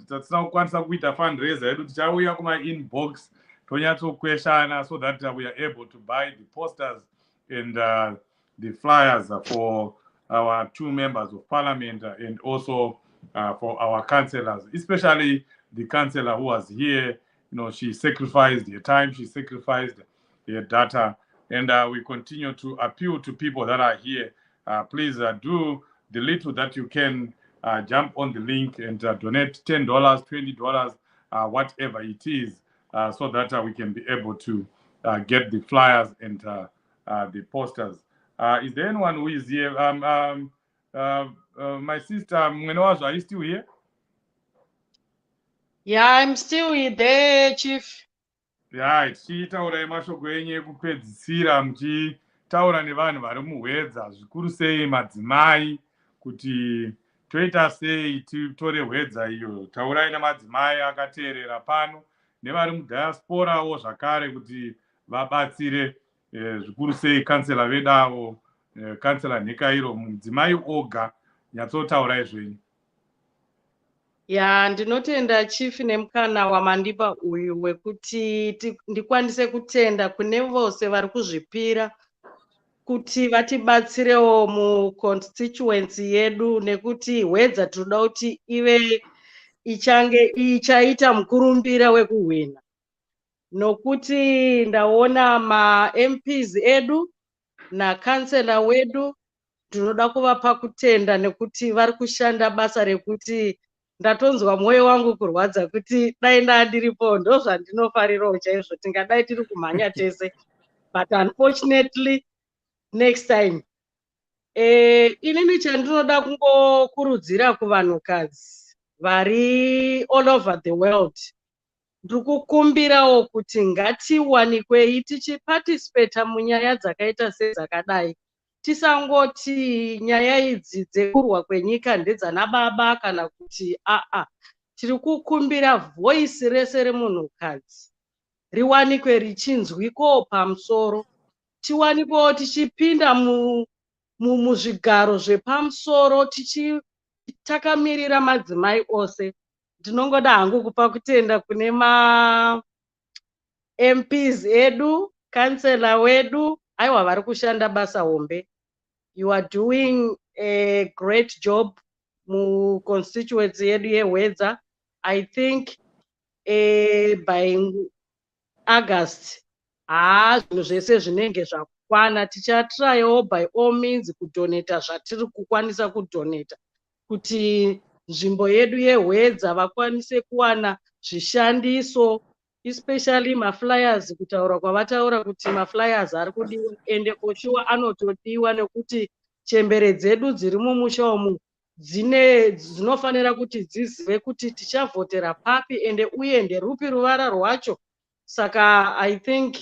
tisina kukwanisa kuita fundraiser yedu, tichauya kuma-inbox tonyatsokweshana so that we are able to buy the posters and the flyers for our 2 members of parliament and also for our councillors, especially the councillor who was here. She sacrificed her time, she sacrificed her data, and we continue to appeal to people that are here. Please do the little that you can. Jump on the link and donate $10, $20, whatever it is, so that we can be able to get the flyers and the posters. Is there anyone who is here? My sister, Mwenowazo, are you still here? Yeah, I'm still there, Chief. Yeah, tichitaurai mashoko enyu ekupedzisira muchitaura nevanhu vari muhwedza, zvikuru sei madzimai, kuti toita sei titore hwedza iyo. Taurai nemadzimai akateerera pano nevari mudhayasporawo zvakare kuti vabatsire zvikuru sei kansela vedavo, kansela nheka iro, mudzimai oga, nyatsotaurai zvenyu. Ya, ndinotenda Chief nemukana wamandipa uyu wekuti ndikwanise kutenda kune vose vari kuzvipira kuti vatibatsirewo muconstituency yedu, nekuti Hwedza tinoda kuti ive ichaita mukurumbira wekuhwina, nokuti ndaona ma-MPs edu nakansela wedu ndinoda kuvapa kutenda nekuti vari kushanda basa rekuti ndatonzwa mwoyo wangu kurwadza kuti dai ndandiripo ndo zvandinofarirawo chaizvo, tingadai tiri kumhanya tese, but unfortunately next time. Inini chandinoda kungokurudzira kuvanhukadzi vari all over the world, ndiri kukumbirawo kuti ngatiwanikwei tichipatisipeta munyaya dzakaita sedzakadai. Tisangoti nyaya idzi dzekurwa kwenyika ndedzana baba kana kuti tiri kukumbira voisi rese remunhukadzi riwanikwe richinzwiko pamusoro, tiwanikwewo tichipinda muzvigaro zvepamusoro takamirira madzimai ose. Ndinongoda hangu kupa kutenda kune ma-MPs edu, kansela wedu, aiwa vari kushanda basa hombe. You are doing a great job muconstituency yedu yeHwedza. I think by August zvinhu zvese zvinenge zvakwana, tichatrayawo by all means kudoneta zvatiri kukwanisa kudoneta kuti nzvimbo yedu yeHwedza vakwanise kuwana zvishandiso, especially maflyers, kutaura kwavataura kuti maflyers ari kudiwa, ende oshuwa anotodiwa nekuti chembere dzedu dziri mumusha umu dzinofanira kuti dzizive kuti tichavhotera papi ende uye nderupi ruvara rwacho. Saka I think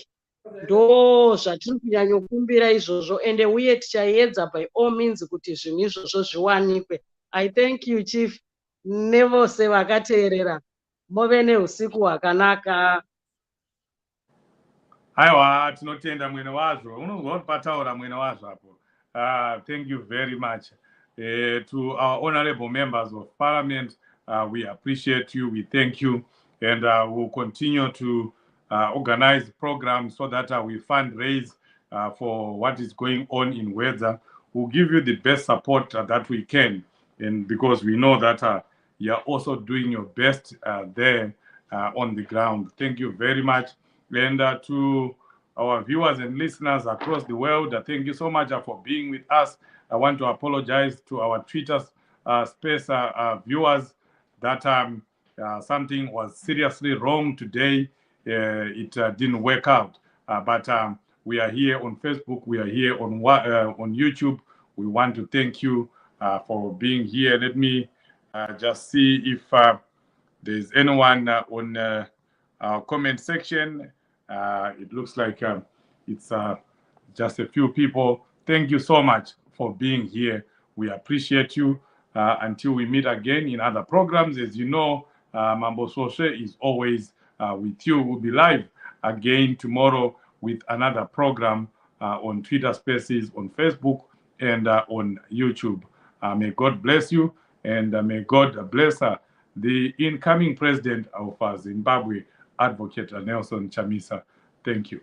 ndo zvatiri kunyanyokumbira izvozvo, ende uye tichaedza by all means kuti zvinhu izvozvo zviwanikwe. I thank you Chief nevose vakateerera. Move neusiku hwakanaka. Aiwa, tinotenda mwene wazvo, unonzwa kuti pataura mwene wazvo apo. Thank you very much. To our honorable members of parliament, we appreciate you, we thank you, and we'll continue to organize programs so that we fundraise for what is going on in Hwedza. We'll give you the best support that we can, and because we know that you're also doing your best there on the ground. Thank you very much. And to our viewers and listeners across the world, thank you so much for being with us. I want to apologize to our Twitter space viewers that something was seriously wrong today. It didn't work out. But we are here on Facebook. We are here on YouTube. We want to thank you for being here. Let me just see if there's anyone on our comment section. It looks like it's just a few people. Thank you so much for being here. We appreciate you. Until we meet again in other programs, as you know, Mambo Soshe is always with you. We'll be live again tomorrow with another program on Twitter Spaces, on Facebook, and on YouTube. May God bless you, and may God bless the incoming president of Zimbabwe, Advocate Nelson Chamisa. Thank you.